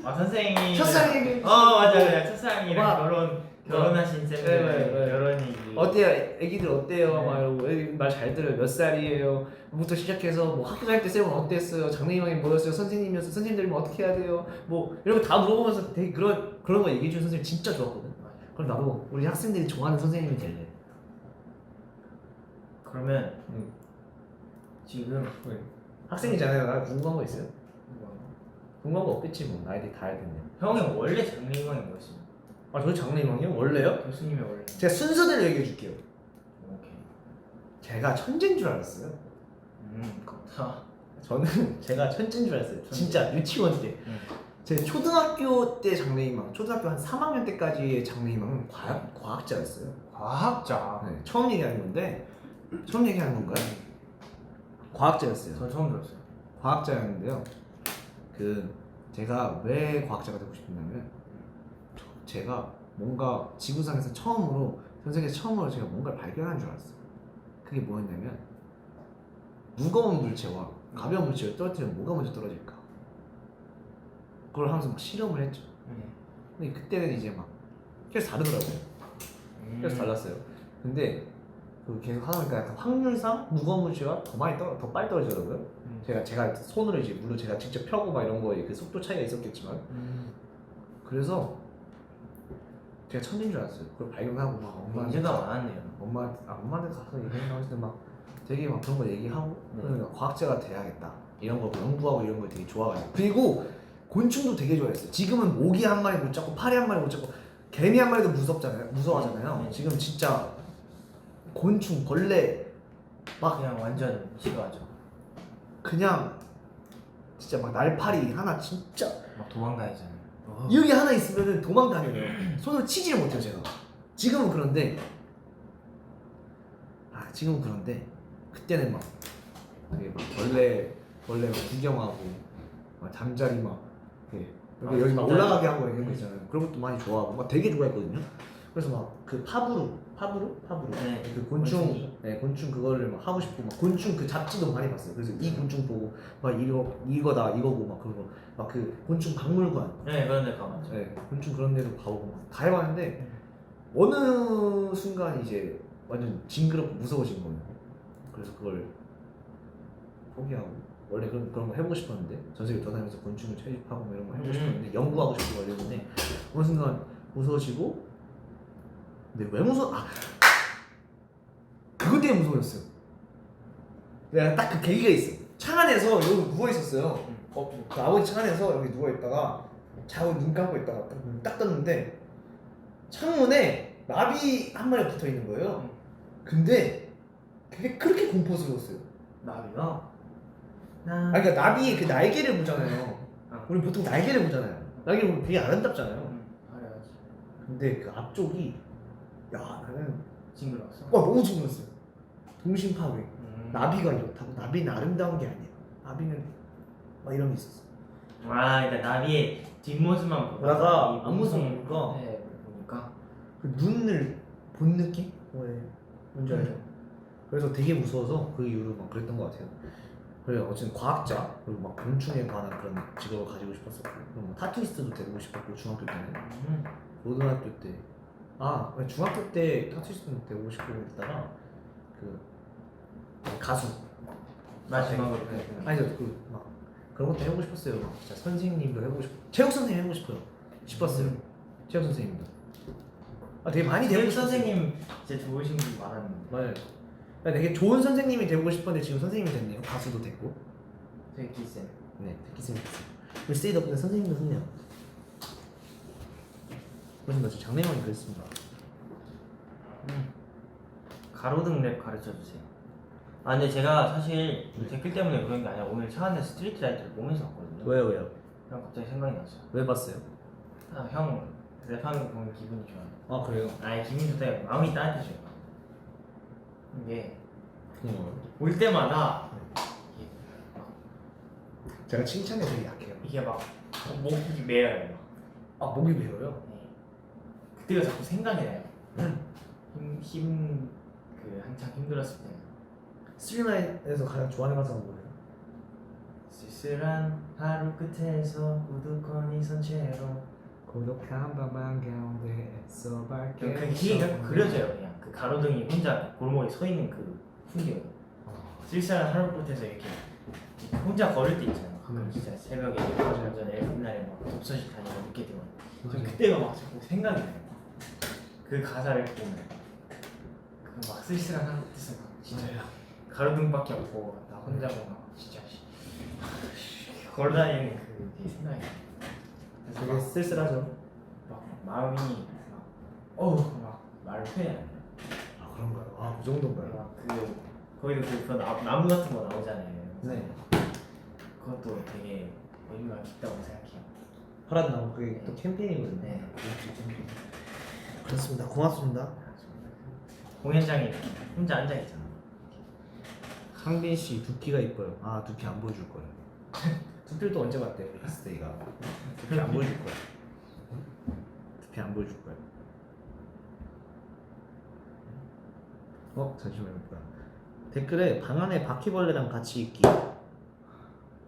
선생님이 첫사랑이 맞아요. 첫사랑이랑 와. 결혼하신 쌤들 네. 결혼 얘기. 어때요? 애기들 어때요? 네. 막 이러고 애기 말 잘 들어요. 몇 살이에요? 부터 시작해서 뭐 학교 다닐 때 쌤은 어땠어요? 장래희망이 뭐였어요? 선생님이었어요? 선생님들이면 어떻게 해야 돼요? 뭐 이런 거 다 물어보면서 되게 그런 거 얘기해 주는 선생님 진짜 좋았거든. 그럼 나도 우리 학생들이 좋아하는 선생님이 될래. 그러면 지금 학생이잖아요. 나 궁금한 거 있어요? 궁금한 거 없겠지 뭐. 나이들이 다 알겠네. 형이 원래 장래희망이 뭐였어요? 저 장래희망이요? 원래요? 교수님이 원래. 제가 순서대로 얘기해 줄게요. 오케이. 제가 천재인 줄 알았어요. 그렇다. 저는 제가 천재인 줄 알았어요. 진짜 유치원 때. 제 초등학교 때 장래희망, 초등학교 한 3학년 때까지의 장래희망은 과학자였어요. 과학자. 네, 처음 얘기하는 건데 처음 얘기하는 건가요? 과학자였어요. 저 처음 들었어요. 과학자였는데요. 제가 왜 과학자가 되고 싶었냐면 제가 뭔가 지구상에서 처음으로 전 세계에서 처음으로 제가 뭔가를 발견한 줄 알았어요. 그게 뭐였냐면 무거운 물체와 가벼운 물체를 떨어뜨리면 뭐가 먼저 떨어질까? 그걸 하면서 막 실험을 했죠. 근데 그때는 이제 막 계속 다르더라고요. 계속 달랐어요. 근데 계속 하다 보니까 약간 확률상 무거운 물체가 더 빨리 떨어지더라고요. 제가 손으로 이제 물론 제가 직접 펴고 막 이런 거에 그 속도 차이가 있었겠지만 그래서 제가 천재인 줄 알았어요. 그걸 발견하고 막 문제가 많았네요. 엄마한테 가서 얘기하고 있을 막 되게 막 그런 거 얘기하고 그러니까 과학자가 돼야겠다 이런 거 연구하고 이런 걸 되게 좋아가지고 그리고 곤충도 되게 좋아했어요. 지금은 모기 한 마리 못 잡고 파리 한 마리 못 잡고 개미 한 마리도 무서워하잖아요. 지금 진짜 곤충 벌레 막 그냥 완전 싫어하죠. 그냥 진짜 막 날파리 하나 진짜 막 도망다니잖아요. 여기 하나 있으면은 도망다녀요. 손으로 치지를 못해요 제가. 지금은 그런데 그때는 막 되게 막 벌레 막 구경하고 막 잠자리 막 여기 막 올라가게 하고 이런 거 있잖아요. 그런 것도 많이 좋아하고 막 되게 좋아했거든요. 그래서 막 그 파브루 네. 그 곤충 그거를 막 하고 싶고 막 곤충 그 잡지도 많이 봤어요. 그래서 이 곤충 보고 막 이거다 이거고 막 그런 거 막 그 곤충 박물관 그런 데 가봤죠. 곤충 그런 데도 가보고 막 다 해봤는데 어느 순간 이제 완전 징그럽고 무서워진 거예요. 그래서 그걸 포기하고 원래 그런 거 해보고 싶었는데 전 세계 돌아다니면서 곤충을 채집하고 뭐 이런 거 해보고 싶었는데 연구하고 싶고 이랬는데 어느 순간 무서워지고 근데 왜 그것 때문에 무서워졌어요. 내가 딱 그 계기가 있어. 창 안에서 여기 누워 있었어요. 그 아버지 창 안에서 여기 누워 있다가 자고 눈 감고 있다가 딱 떴는데 창문에 나비 한 마리 붙어 있는 거예요. 근데 그게 그렇게 공포스러웠어요. 나비가? 그러니까 나비 그 날개를 보잖아요. 우리 보통 날개를 보잖아요. 날개 보면 되게 아름답잖아요. 근데 그 앞쪽이 나는 징그러웠어. 너무 징그러웠어요. 동심 파괴. 나비가 이렇다고? 나비는 아름다운 게 아니야. 나비는 막 이런 게 있었어. 그러니까 나비의 뒷모습만 보다가 이 앞모습 몸통- 보니까 보니까 그 눈을 본 느낌? 뭔지 알죠? 그래서 되게 무서워서 그 이후로 막 그랬던 것 같아요. 그래요. 어쨌든 과학자 그리고 막 곤충에 관한 그런 직업을 가지고 싶었었고 그리고 뭐 타투이스트도 되고 싶었고 중학교 때는 고등학교 때 중학교 때 타투이스트도 되고 싶고 있다가 그 가수 마지막으로 아니 그막 그런 것도 해보고 싶었어요. 막 진짜 선생님도 해보고 싶고 체육 선생님 해보고 싶었어요. 체육 선생님도 되게 많이 되고 교육 싶었어요. 선생님 진짜 좋으신 분 많았는데. 맞아요. 되게 좋은 선생님이 되고 싶었는데 지금 선생님이 됐네요. 가수도 됐고. 저희 기쌤. 네, 기쌤이 됐어요. 우리 스테이 덕분에 선생님도 됐네요. 그러니까 저 장래희망이 그랬습니다. 가로등 랩 가르쳐 주세요. 아 근데 제가 사실 댓글 때문에 그런 게 아니라 오늘 차 안에 스트리트 라이트를 보면서 왔거든요. 왜요? 그냥 갑자기 생각이 났어요. 왜 봤어요? 형 랩하는 거 보면 기분이 좋아요. 아 그래요? 아니 기분이 좋다. 마음이 따뜻해져요. 이게 그냥 올 때마다 제가 칭찬에 되게 약해요. 이게 막 목이 메어요. 목이 메어요? 네. 그때가 자꾸 생각이 나요. 그 한창 힘들었을 때는 스릴라인에서 가장 좋아하는 가사가 뭐예요? 쓸쓸한 하루 끝에서 우두커니 선채로 고독한 밤 한가운데서 밝게 그게 그려져요. 그냥 그 가로등이 혼자 골목에 서 있는 그 풍경. 쓸쓸한 하루 끝에서 이렇게 혼자 걸을 때 있잖아요. 가끔 진짜 새벽에 전에 옛날에 막 독서실 다니고 늦게 되면 전 그때가 막 자꾸 생각이 나요. 그 가사를 보면 그 막 쓸쓸한 하루 끝에서 막 진짜요. 가로등밖에 없고 나 혼자고 막 진짜 걸어다니는 그게 생각이 나요. 그래서 되게 막 쓸쓸하죠. 막 마음이 막 말을 표현이 안 돼요. 그런가요? 그 정도인가요? 막그 거기도 그 나무 같은 거 나오잖아요. 네. 그것도 되게 의미가 깊다고 생각해요. 파란 나무 그게 또 캠페인이거든요. 네. 그렇습니다. 고맙습니다. 공연장에 혼자 앉아 있잖아. 상빈 씨 두피가 이뻐요. 두피 안 보여줄 거예요. 두피를 언제 봤대? 스테이가 두피 안 보여줄 거야. 두피 안 보여줄 거야. 잠시만요. 댓글에 방 안에 바퀴벌레랑 같이 있기,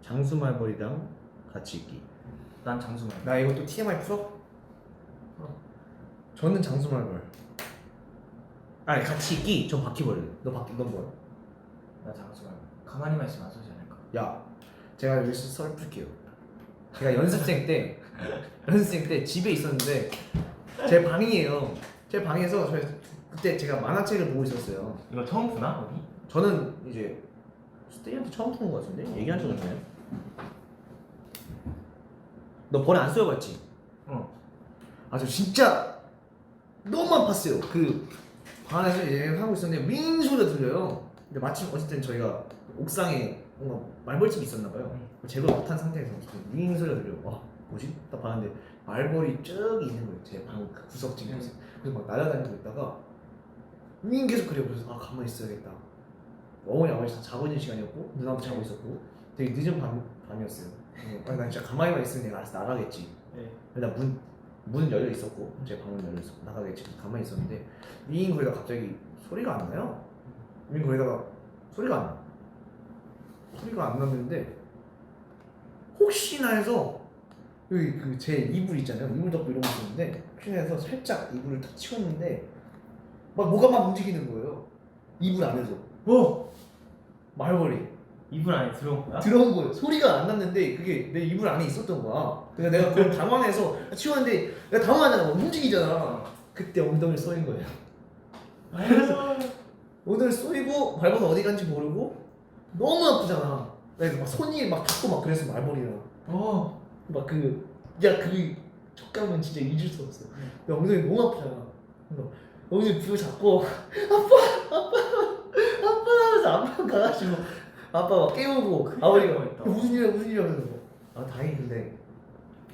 장수말벌이랑 같이 있기. 난 장수말. 나 이거 또 TMI 풀어? 저는 장수말벌. 같이 있기. 저 바퀴벌레. 너 뭐야? 나 장수말. 가만히만 있으면 안 쏘지 않을까? 야, 제가 여기서 썰 풀게요. 제가 연습생 때 집에 있었는데 제 방이에요. 제 방에서 그때 제가 만화책을 보고 있었어요. 이거 처음 보나 우리? 저는 이제 스테이한테 처음 보는 것 같은데 얘기한 적 없나요? 너 벌에 안 쏘여봤지? 응. 저 진짜 너무 아팠어요. 그 방 안에서 얘기하고 있었는데 윙 소리가 들려요. 근데 마침 어쨌든 저희가 옥상에 뭔가 말벌집이 있었나봐요. 제거 못한 상태에서 윙 소리가 들려. 뭐지? 딱 봤는데 말벌이 쭉 있는 거예요. 제 방 구석진 곳에. 그래서 막 날아다니고 있다가 윙 계속 그래요. 그래서 가만히 있어야겠다. 어머니 아버지 다 자고 있는 시간이었고 누나도 자고 있었고 되게 늦은 밤이었어요. 난 진짜 가만히만 있으면 내가 알아서 나가겠지. 네. 나 문 열려 있었고 제 방문 열려 있었고 나가겠지. 가만히 있었는데 윙 거리다가 갑자기 소리가 안 나요. 윙 거리다가 소리가 안 나. 소리가 안 났는데 혹시나 해서 여기 그 제 이불 있잖아요. 이불 덮고 이러고 있었는데 혹시나 해서 살짝 이불을 탁 치웠는데 뭐가 막 움직이는 거예요. 이불 안에서. 말벌이 이불 안에 들어온 거야? 들어온 거예요. 소리가 안 났는데 그게 내 이불 안에 있었던 거야. 그래서 내가 그걸 당황해서 치웠는데 내가 당황하잖아. 움직이잖아. 그때 엉덩이를 쏘인 거예요. 오늘 쏘이고 발버둥 어디 간지 모르고 너무 아프잖아. 그래서 막 손이 막 닿고 막 그래서 말벌이랑 그 촉감은 진짜 잊을 수 없어. 야, 엉덩이 너무 아프잖아. 그래서 엉덩이 부여 잡고 아빠 하면서 아빠 가가지고 아빠 막 깨우고 아버지가 무슨 일이야 그래서 다행히 근데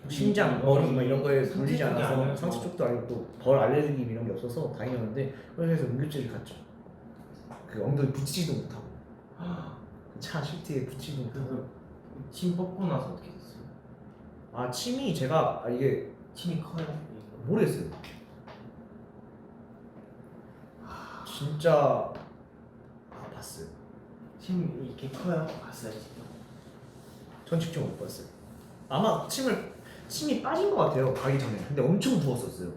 심장, 머리 막 이런 거에 물리지 않아서 상처 쪽도 아니고 또 벌 알레르기 이런 게 없어서 다행이었는데 그래서 응급실을 갔죠. 그 엉덩이 붙이지도 못하고 차 시트에 붙이지도 못하고. 침 뽑고 나서 어떻게 됐어요? 침이 제가 이게 침이 커요? 모르겠어요. 진짜 아팠어요. 침 이렇게 커요? 봤어요 지금? 전 직접 못 봤어요. 아마 침이 빠진 것 같아요. 가기 전에. 근데 엄청 부었었어요.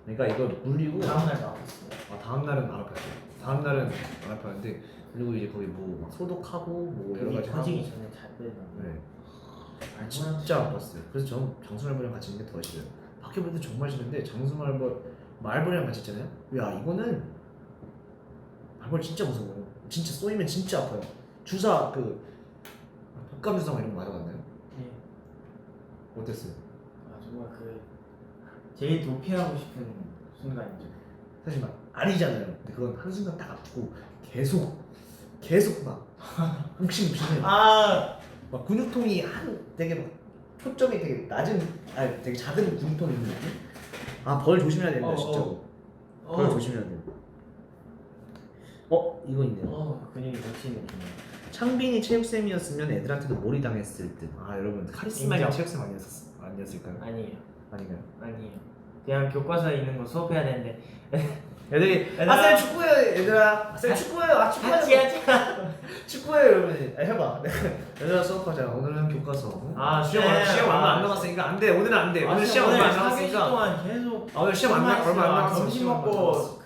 그러니까 이거 물리고 다음날 나왔어요. 다음 날은 안 아팠어요. 다음 날은 안 아팠는데 그리고 이제 거기 뭐 막 소독하고 뭐 여러 여기 가지 하고. 터지기 전에 잘 빼는. 네. 아, 진짜 아팠어요. 그래서 저는 장수말벌이랑 같이 있는 게 더 싫어요. 바퀴벌레도 정말 싫은데 말벌이랑 같이 있잖아요. 야 이거는 말벌 진짜 무서워요. 진짜 쏘이면 진짜 아파요. 주사 독감 주사 이런 거 맞아봤나요? 네. 어땠어요? 아 정말 그 제일 도피하고 싶은 순간이죠. 사실 막 아니잖아요. 근데 그건 한순간 딱 아프고 계속 막 욱신욱신해요. 막 근육통이 되게 막 초점이 되게 낮은 되게 작은 근육통이 있는 느낌? 벌 조심해야 됩니다 진짜로. 벌 조심해야 돼요. 이거 있네요. 근육이 뭉치는 느낌이에요. 창빈이 체육쌤이었으면 애들한테도 몰이 당했을 듯. 여러분 카리스마 있는 인정. 체육쌤 아니었을까요? 아니에요. 아닌가요? 아니에요. 그냥 교과서에 있는 거 수업해야 되는데 애들이 얘들아. 쌤 축구해요 얘들아. 쌤 축구해요. 축구해요. 같이 하자. 축구해요 이러면 해봐. 얘들아 수업하자. 오늘은 교과서. 시험 얼마 안 남았으니까 안 돼. 오늘은 안 돼. 오늘 시험 얼마 안 4개시 남았으니까. 동안 계속 오늘 시험 얼마 안 남았어. 점심 시험 얼마 안 먹고 남았어.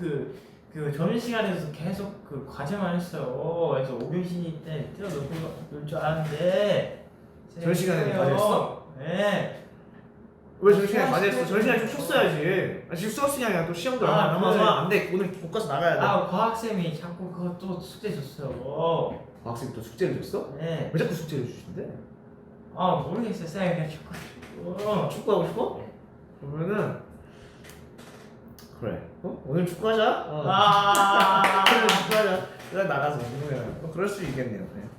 그 점심시간에서 계속 그 과제만 했어요. 그래서 5교시 때 뛰어놀 줄 알았는데 점심시간에 과제했어? 네. 왜 점심시간에 과제했어? 점심시간에 좀 쉬었어야지. 지금 수업 시간이야. 또 시험도 얼마 안 남아서 안 돼. 오늘 교과서 나가야 돼. 과학쌤이 자꾸 그거 또 숙제 줬어요. 과학생이 또 숙제를 줬어? 네. 왜 자꾸 숙제를 주신대? 모르겠어요. 쌤 그냥 자꾸 축구하고 싶어? 네. 그러면은 그래. 오늘 축구하자. 오늘 축구하자. 그래 나가서 그러면 그럴 수 있겠네요. 네.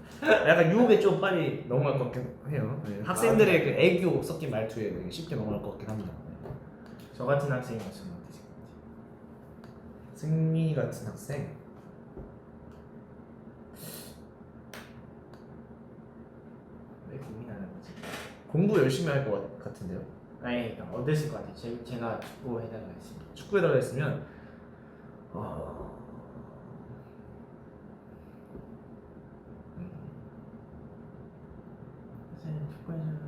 약간 유혹에 좀 빨리 넘어갈 것 같긴 해요. 네. 학생들의 그 애교 섞인 말투에 되게 쉽게 넘어갈 것 같긴 합니다. 네. 저 같은 학생이었으면 어땠을 것 같아요? 승민이 같은 학생. 왜 고민하는 거지? 공부 열심히 할 것 같은데요. 아니 그러니까 어땠을 것 같아요? 제가 축구 해달라 했으면. 축구에다가 했으면 선생님 축구 해줘요.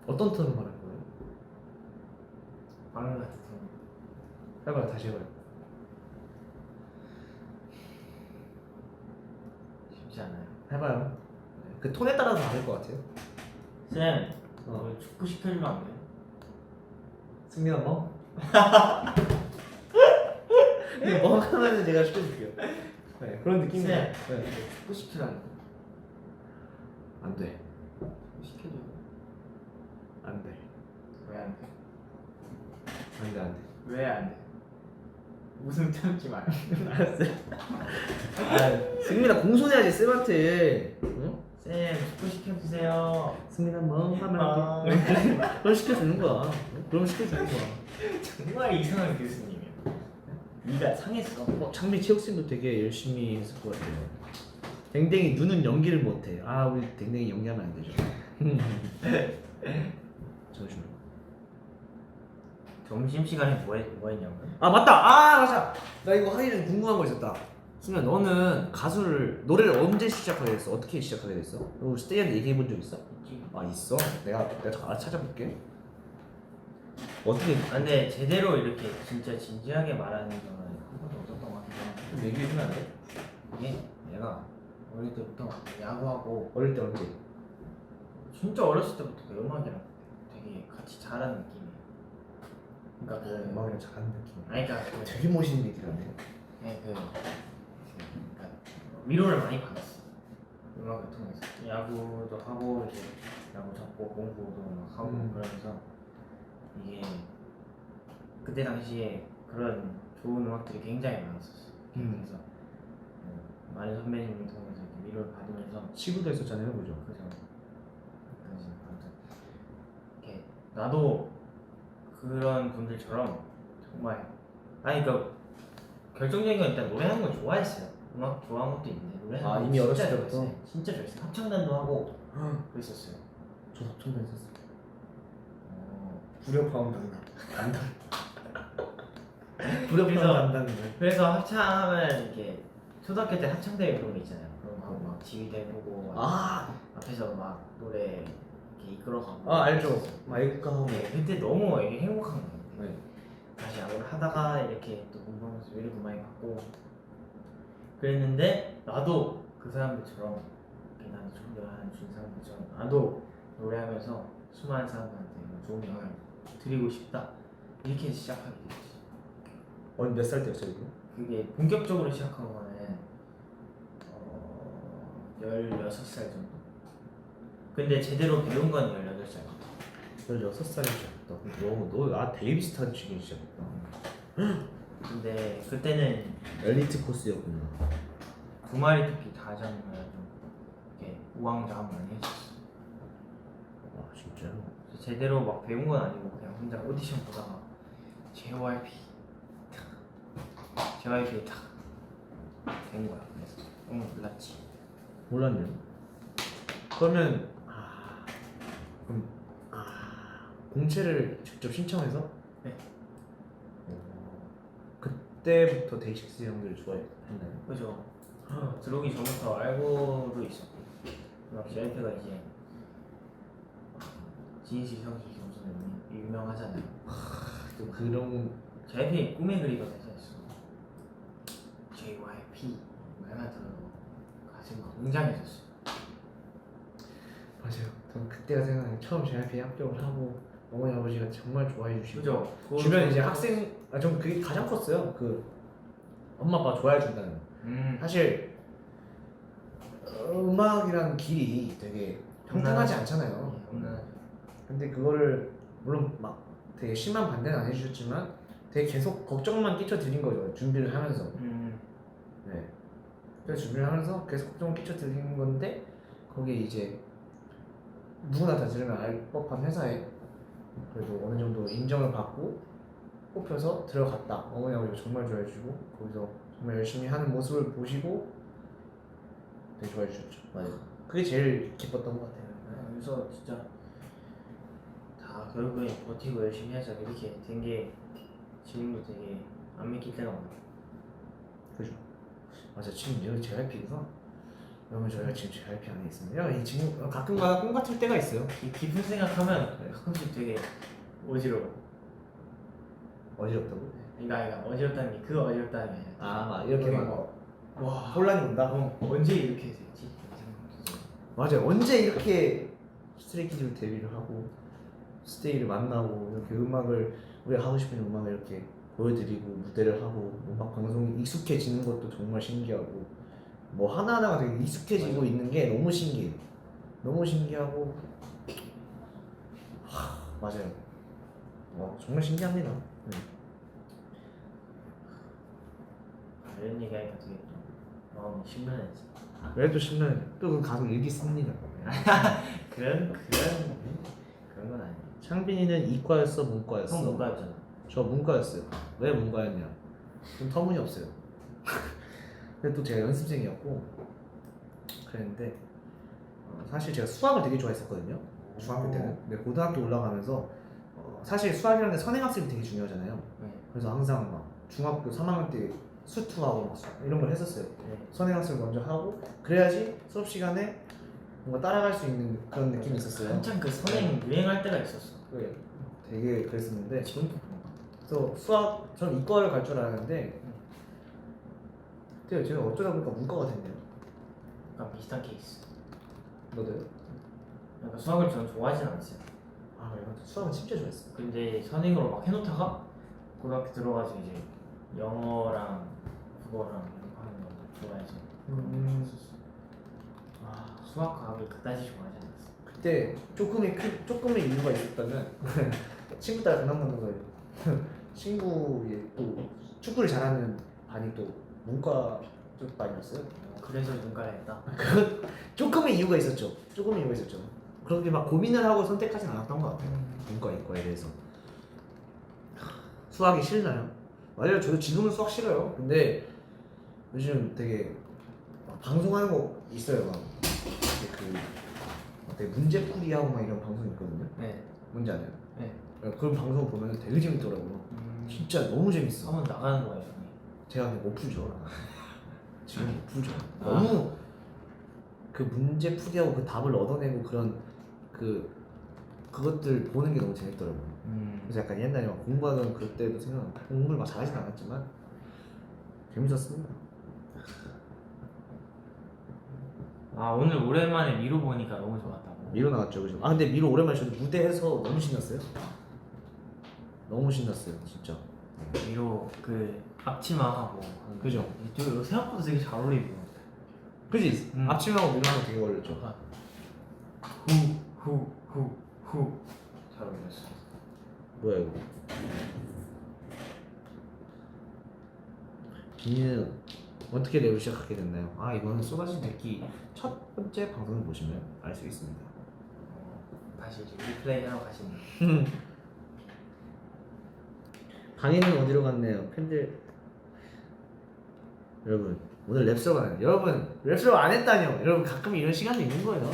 어떤 톤을 말할 거예요? 방금 같은 해봐요. 다시 해봐요. 쉽지 않아요. 해봐요. 네. 그 톤에 따라서 다를 것 같아요. 쌤, 축구 시켜주면 안 돼요? 승민아 뭐? 이거 뭐 하면은 제가 시켜줄게요. 네 그런 느낌이에요. 네. 네. 축구 시키라는 거. 안 돼. 시켜줘. 안 돼. 왜 안 돼? 안 돼. 안 돼. 왜 안 돼? 웃음 참지 마요. 알았어요. 승민아 공손해야지 쌤한테. 응? 쌤, 축구 시켜주세요. 승민아 뭐 하면 돼. 그럼 시켜주는 거야. 그럼 시켜주는 거야. 정말 이상한 교수님이에요. 네가 상했어. 창빈 체육쌤도 되게 열심히 했을 것 같아요. 댕댕이 눈은 연기를 못해. 우리 댕댕이 연기하면 안 되죠. 잠시만. 점심시간에 뭐 했냐고요? 맞다. 맞아. 나 이거 하기 전에 궁금한 거 있었다. 승민아 너는 노래를 언제 시작하게 됐어? 어떻게 시작하게 됐어? 너 스테이한테 얘기해 본 적 있어? 있지. 있어? 내가 찾아볼게. 어떻게? 근데 제대로 이렇게 진짜 진지하게 말하는 거는 한 번도 없었던 것 같아요. 좀 얘기해주면 안 돼? 이게 내가 어릴 때부터 야구하고 어릴 때 언제? 진짜 어렸을 때부터 그 음악이랑 되게 같이 자라는 느낌이에요. 그러니까 그 음악이랑 잘하는 느낌. 그러니까 되게 멋있는 얘기라네. 그러니까 위로를 많이 받았어. 음악을 통해서 야구도 하고 이제 야구 잡고 공부도 막 하고 그러면서 이게 그때 당시에 그런 좋은 음악들이 굉장히 많았었어. 그래서 많은 선배님을 통해서 이렇게 위로를 받으면서 시구도 했었잖아요, 그죠? 그래서 아무튼 이렇게 나도 그런 분들처럼 정말 그러니까 결정적인 건 일단 노래하는 걸 좋아했어요. 음악 좋아하는 것도 있는데 노래하는 거 이미 어렸을 진짜 때부터? 좋아했어요. 진짜 좋아했어요. 합창단도 하고 그랬었어요. 저 합천도 했었어. 불협화음 담당. 그래서- 담당인데. 그래서 합창하면 이렇게 초등학교 때 합창대회 그런 거 있잖아요. 그런 거 막 지휘대 보고 아, 앞에서 막 노래 이렇게 이끌어가고. 알죠. 마이크 하고. 네, 그때 너무 이게 행복한 거예요. 네. 다시 야구를 하다가 이렇게 또 공부하면서 위로도 많이 받고 그랬는데 나도 그 사람들처럼 이렇게 나도 존경하는 준 사람들처럼 나도 노래하면서 수많은 사람들한테 좋은 영향을 드리고 싶다 이렇게 시작하게 됐지. 몇 살 때였어요 이거? 그게 본격적으로 시작한 거는 16살 정도. 근데 제대로 배운 건 18살 같아. 16살에 시작했다. 너 되게 비슷한 시기에 시작했다. 근데 그때는 엘리트 코스였구나. 두 마리 토끼 다 잡는 거야. 좀 이렇게 우왕좌왕 많이 했었어. 와 진짜요? 제대로 막 배운 건 아니고 그냥 혼자 오디션 보다가 JYP에 탁된 거야. 그래서 몰랐지. 몰랐네요. 그러면 공채를 직접 신청해서? 네. 그때부터 데이식스 형들 좋아했나요? 그죠. 들어오기 전부터 알고도 있었고 막 JYP가 이제 진실 형식 겸손이 유명하잖아요. 또 그런 JYP 꿈의 그리가 돼서 있어. JYP 말만 들어도 가슴이 웅장해졌어. 맞아요. 저는 그때가 생각나요. 처음 JYP에 합격을 하고 어머니 아버지가 정말 좋아해 주시고 그죠. 주변 이제 학생 전 그게 가장 컸어요. 그 엄마 아빠 좋아해 준다는 거. 사실 음악이라는 길이 되게 평탄하지 않잖아요. 근데 그거를 물론 막 되게 심한 반대는 안 해주셨지만 되게 계속 걱정만 끼쳐드린 거죠. 준비를 하면서. 네. 그래서 준비를 하면서 계속 걱정을 끼쳐드린 건데 거기에 이제 누구나 다 들으면 알 법한 회사에 그래도 어느 정도 인정을 받고 뽑혀서 들어갔다. 어머니 아버지가 정말 좋아해주고 거기서 정말 열심히 하는 모습을 보시고 되게 좋아해주셨죠. 맞아요. 그게 제일 기뻤던 것 같아요. 그래서 진짜 다 결국에 버티고 열심히 해서 이렇게 된 게 지금도 되게 안 믿길 때가 많아요. 그죠? 맞아. 지금 여기 JYP에서 그러면 저희가 지금 JYP 안에 있습니다. 이 지금 가끔가다 꿈 같을 때가 있어요. 이 깊은 생각하면 가끔씩 되게 어지러워. 어지럽다고? 그러니까 어지럽다는 게 그 어지럽다는 게 아니라 막 이렇게 와 혼란이 온다. 언제 이렇게 됐지? 이런 생각이 들어요. 맞아요. 언제 이렇게 스트레이키즈로 데뷔를 하고 스테이를 만나고 이렇게 음악을 우리가 하고 싶은 음악을 이렇게 보여드리고 무대를 하고 음악 방송이 익숙해지는 것도 정말 신기하고 뭐 하나하나가 되게 익숙해지고 있는 게 너무 신기해요. 너무 신기하고 맞아요. 정말 신기합니다. 이런 얘기하니까 되게 또 마음이 심란해지. 그래도 신나요. 또그 가수 일기 씁니다. 그런 건 아니에요. 창빈이는 이과였어, 문과였어? 형 문과였잖아. 저 문과였어요. 왜 문과였냐? 좀 터무니없어요. 근데 또 제가 연습생이었고 그랬는데 사실 제가 수학을 되게 좋아했었거든요. 중학교 때는. 근데 고등학교 올라가면서 사실 수학이라는 게 선행학습이 되게 중요하잖아요. 네. 그래서 항상 막 중학교 3학년 때 수투하고 막 이런 걸 했었어요. 네. 선행학습을 먼저 하고 그래야지 수업 시간에 뭔가 따라갈 수 있는 그런 느낌이 있었어요. 한참 그 선행 유행할 때가 있었어. 네. 되게 그랬었는데 지금도 그런가? 그래서 수학 저는 이과를 갈 줄 알았는데 그때 제가 어쩌다 보니까 문과가 됐네요. 약간 비슷한 케이스. 너도요? 그러니까 수학을 저는 좋아하진 않았어요. 아 그래요? 수학은 진짜 좋아했어요. 근데 선행으로 막 해놓다가 고등학교 들어가서 이제 영어랑 국어랑 이런 거 하는 거 좋아해서 수학 과학을 그다지 좋아하지 않았어. 그때 조금의 이유가 있었다면 친구 따라 장난 만든 거예요. 친구의 또 축구를 잘하는 반이 또 문과 쪽 반이었어요. 그래서 문과를 했다. 조금의 이유가 있었죠. 그렇게 막 고민을 하고 선택하진 않았던 것 같아요. 문과 이과에 대해서. 수학이 싫나요? 맞아요. 저도 지금은 수학 싫어요. 근데 요즘 되게 방송하는 거 있어요. 막 되게 문제풀이하고 막 이런 방송 있거든요. 네. 뭔지 아나요? 네. 그런 방송 보면 되게 재밌더라고요. 진짜 너무 재밌어. 한번 나가는 거예요, 형이. 제가 근데 못 풀죠. 지금 못 풀죠. 너무 그 문제 풀이하고 그 답을 얻어내고 그런 그것들 보는 게 너무 재밌더라고요. 그래서 약간 옛날에 막 공부하던 그때도 생각 공부를 막 잘하진 않았지만 재밌었습니다. 아 오늘 오랜만에 미로 보니까 너무 좋았다고. 미로 나왔죠, 그죠? 아 근데 미로 오랜만에 저도 무대에서 너무 신났어요. 너무 신났어요, 진짜. 미로 그 앞치마하고 그죠? 이거 생각보다 되게 잘 어울리고. 그지? 앞치마하고 미로하고 되게 어울렸죠. 후후후후 잘 어울렸어. 뭐야 이거? 비니는 어떻게 랩을 시작하게 됐나요? 아 이거는 쏟아진 대기 첫 번째 방송을 보시면 알 수 있습니다. 다시 이제 리플레이 하러 가시는. 강의는 어디로 갔네요? 팬들 여러분 오늘 랩수업 안 해요. 여러분 랩수업 안 했다뇨. 여러분 가끔 이런 시간도 있는 거예요.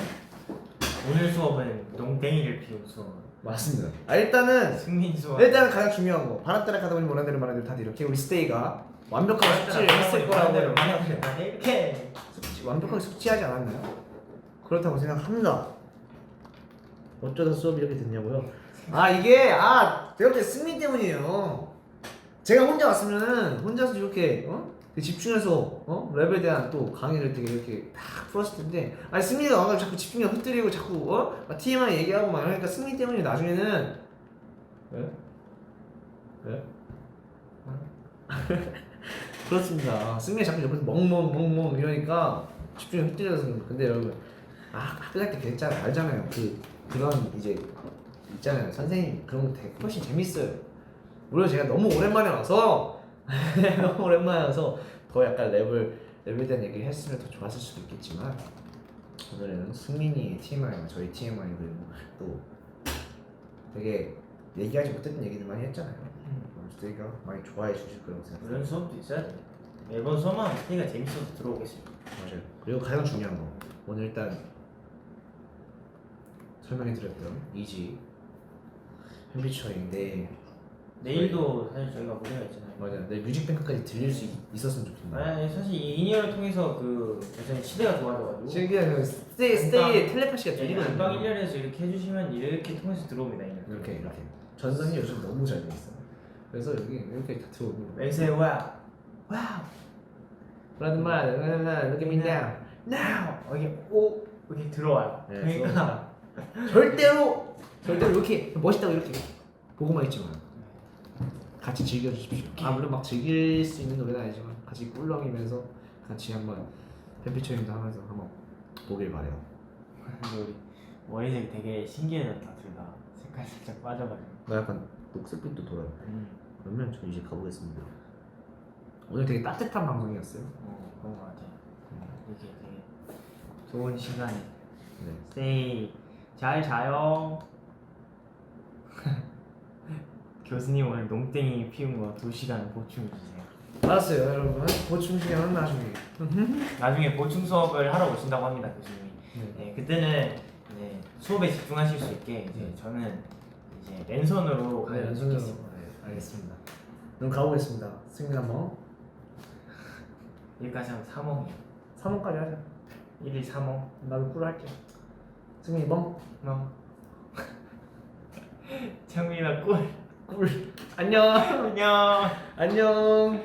오늘 수업은 농땡이를 피운 수업. 맞습니다. 아 일단은 승민 수업. 가장 중요한 거 바람 따라 가다 보니 원하는 대로 말하는 대로 다들 이렇게 우리 스테이가 완벽하게 숙지를 했을 거라고 이렇게. 완벽하게 숙지하지 않았나요? 그렇다고 생각합니다. 어쩌다 수업이 이렇게 됐냐고요? 아 이게 제가 볼 때 승민 때문이에요. 제가 혼자 왔으면은 혼자서 이렇게 집중해서 랩에 대한 또 강의를 되게 이렇게 딱 풀었을 텐데 아니 승민이가 와가지고 자꾸 집중력 흐트리고 자꾸 막 TMI 얘기하고 막 그러니까 승민 때문에 나중에는 왜? 그렇습니다. 승민이 자꾸 옆에서 멍멍 이러니까 집중이 흐트려서 그런 거. 근데 여러분 학교 다닐 때 그랬잖아요. 알잖아요. 그런 이제 있잖아요. 선생님 그런 거 되게 훨씬 재밌어요. 물론 제가 너무 오랜만에 와서 너무 오랜만에 와서 더 약간 랩에 대한 얘기를 했으면 더 좋았을 수도 있겠지만 오늘은 승민이의 TMI와 저희 TMI 그리고 또 되게 얘기하지 못했던 얘기들 많이 했잖아요. 스테이가 많이 좋아해 주실 거라고 생각해요. 이런 수업도 있어야 돼. 매번 수업만 스테이가 재밌어서 들어오겠습니다. 맞아요. 그리고 가장 중요한 거 오늘 일단 설명해드렸던 이지 햄비처인데 내일도 사실 저희가 무대가 있잖아요. 맞아요. 내 뮤직뱅크까지 들릴 수 있었으면 좋겠다. 아니 사실 이 인이어를 통해서 요즘 시대가 좋아져가지고 실기야 스테이의 텔레파시가 들리거든요. 안방 1년에서 이렇게 해주시면 이렇게 통해서 들어옵니다. 이렇게 전선이 요즘 너무 잘 돼 있어. 그래서 여기 이렇게 다 들어오는 거예요. 맹세 와우 Run my, look at me now. 이게 오 이렇게 들어와요. 네, 그러니까 절대로 이렇게 멋있다고 이렇게 보고만 있지 마요. 같이 즐겨주십시오. 물론 막 즐길 수 있는 노래는 아니지만 같이 꿀렁이면서 같이 한번 팬피처링도 하면서 한번 보길 바래요. 근데 우리 머리색이 되게 신기해졌다 둘 다. 색깔 살짝 빠져가지고. 나 약간 녹색빛도 돌아요. 그러면 저 이제 가보겠습니다. 오늘 되게 따뜻한 방송이었어요. 그런 거 같아요. 이게 되게 좋은 시간에 네. 스테이 잘 자요. 교수님 오늘 농땡이 피운 거 2시간 보충 주세요. 알았어요, 여러분. 보충 시간은 나중에. 나중에 보충 수업을 하러 오신다고 합니다, 교수님이. 네. 그때는 이제 수업에 집중하실 수 있게 이제 저는 이제 랜선으로 네, 연습으로. 네, 알겠습니다. 그럼 가보겠습니다. 승민 한번. 여기까지 하면 3억이에요. 3원까지 하자. 1일 3억. 나도 꿀 할게. 승민이 멍. 창민아 꿀. 꿀. 안녕. 안녕. 안녕.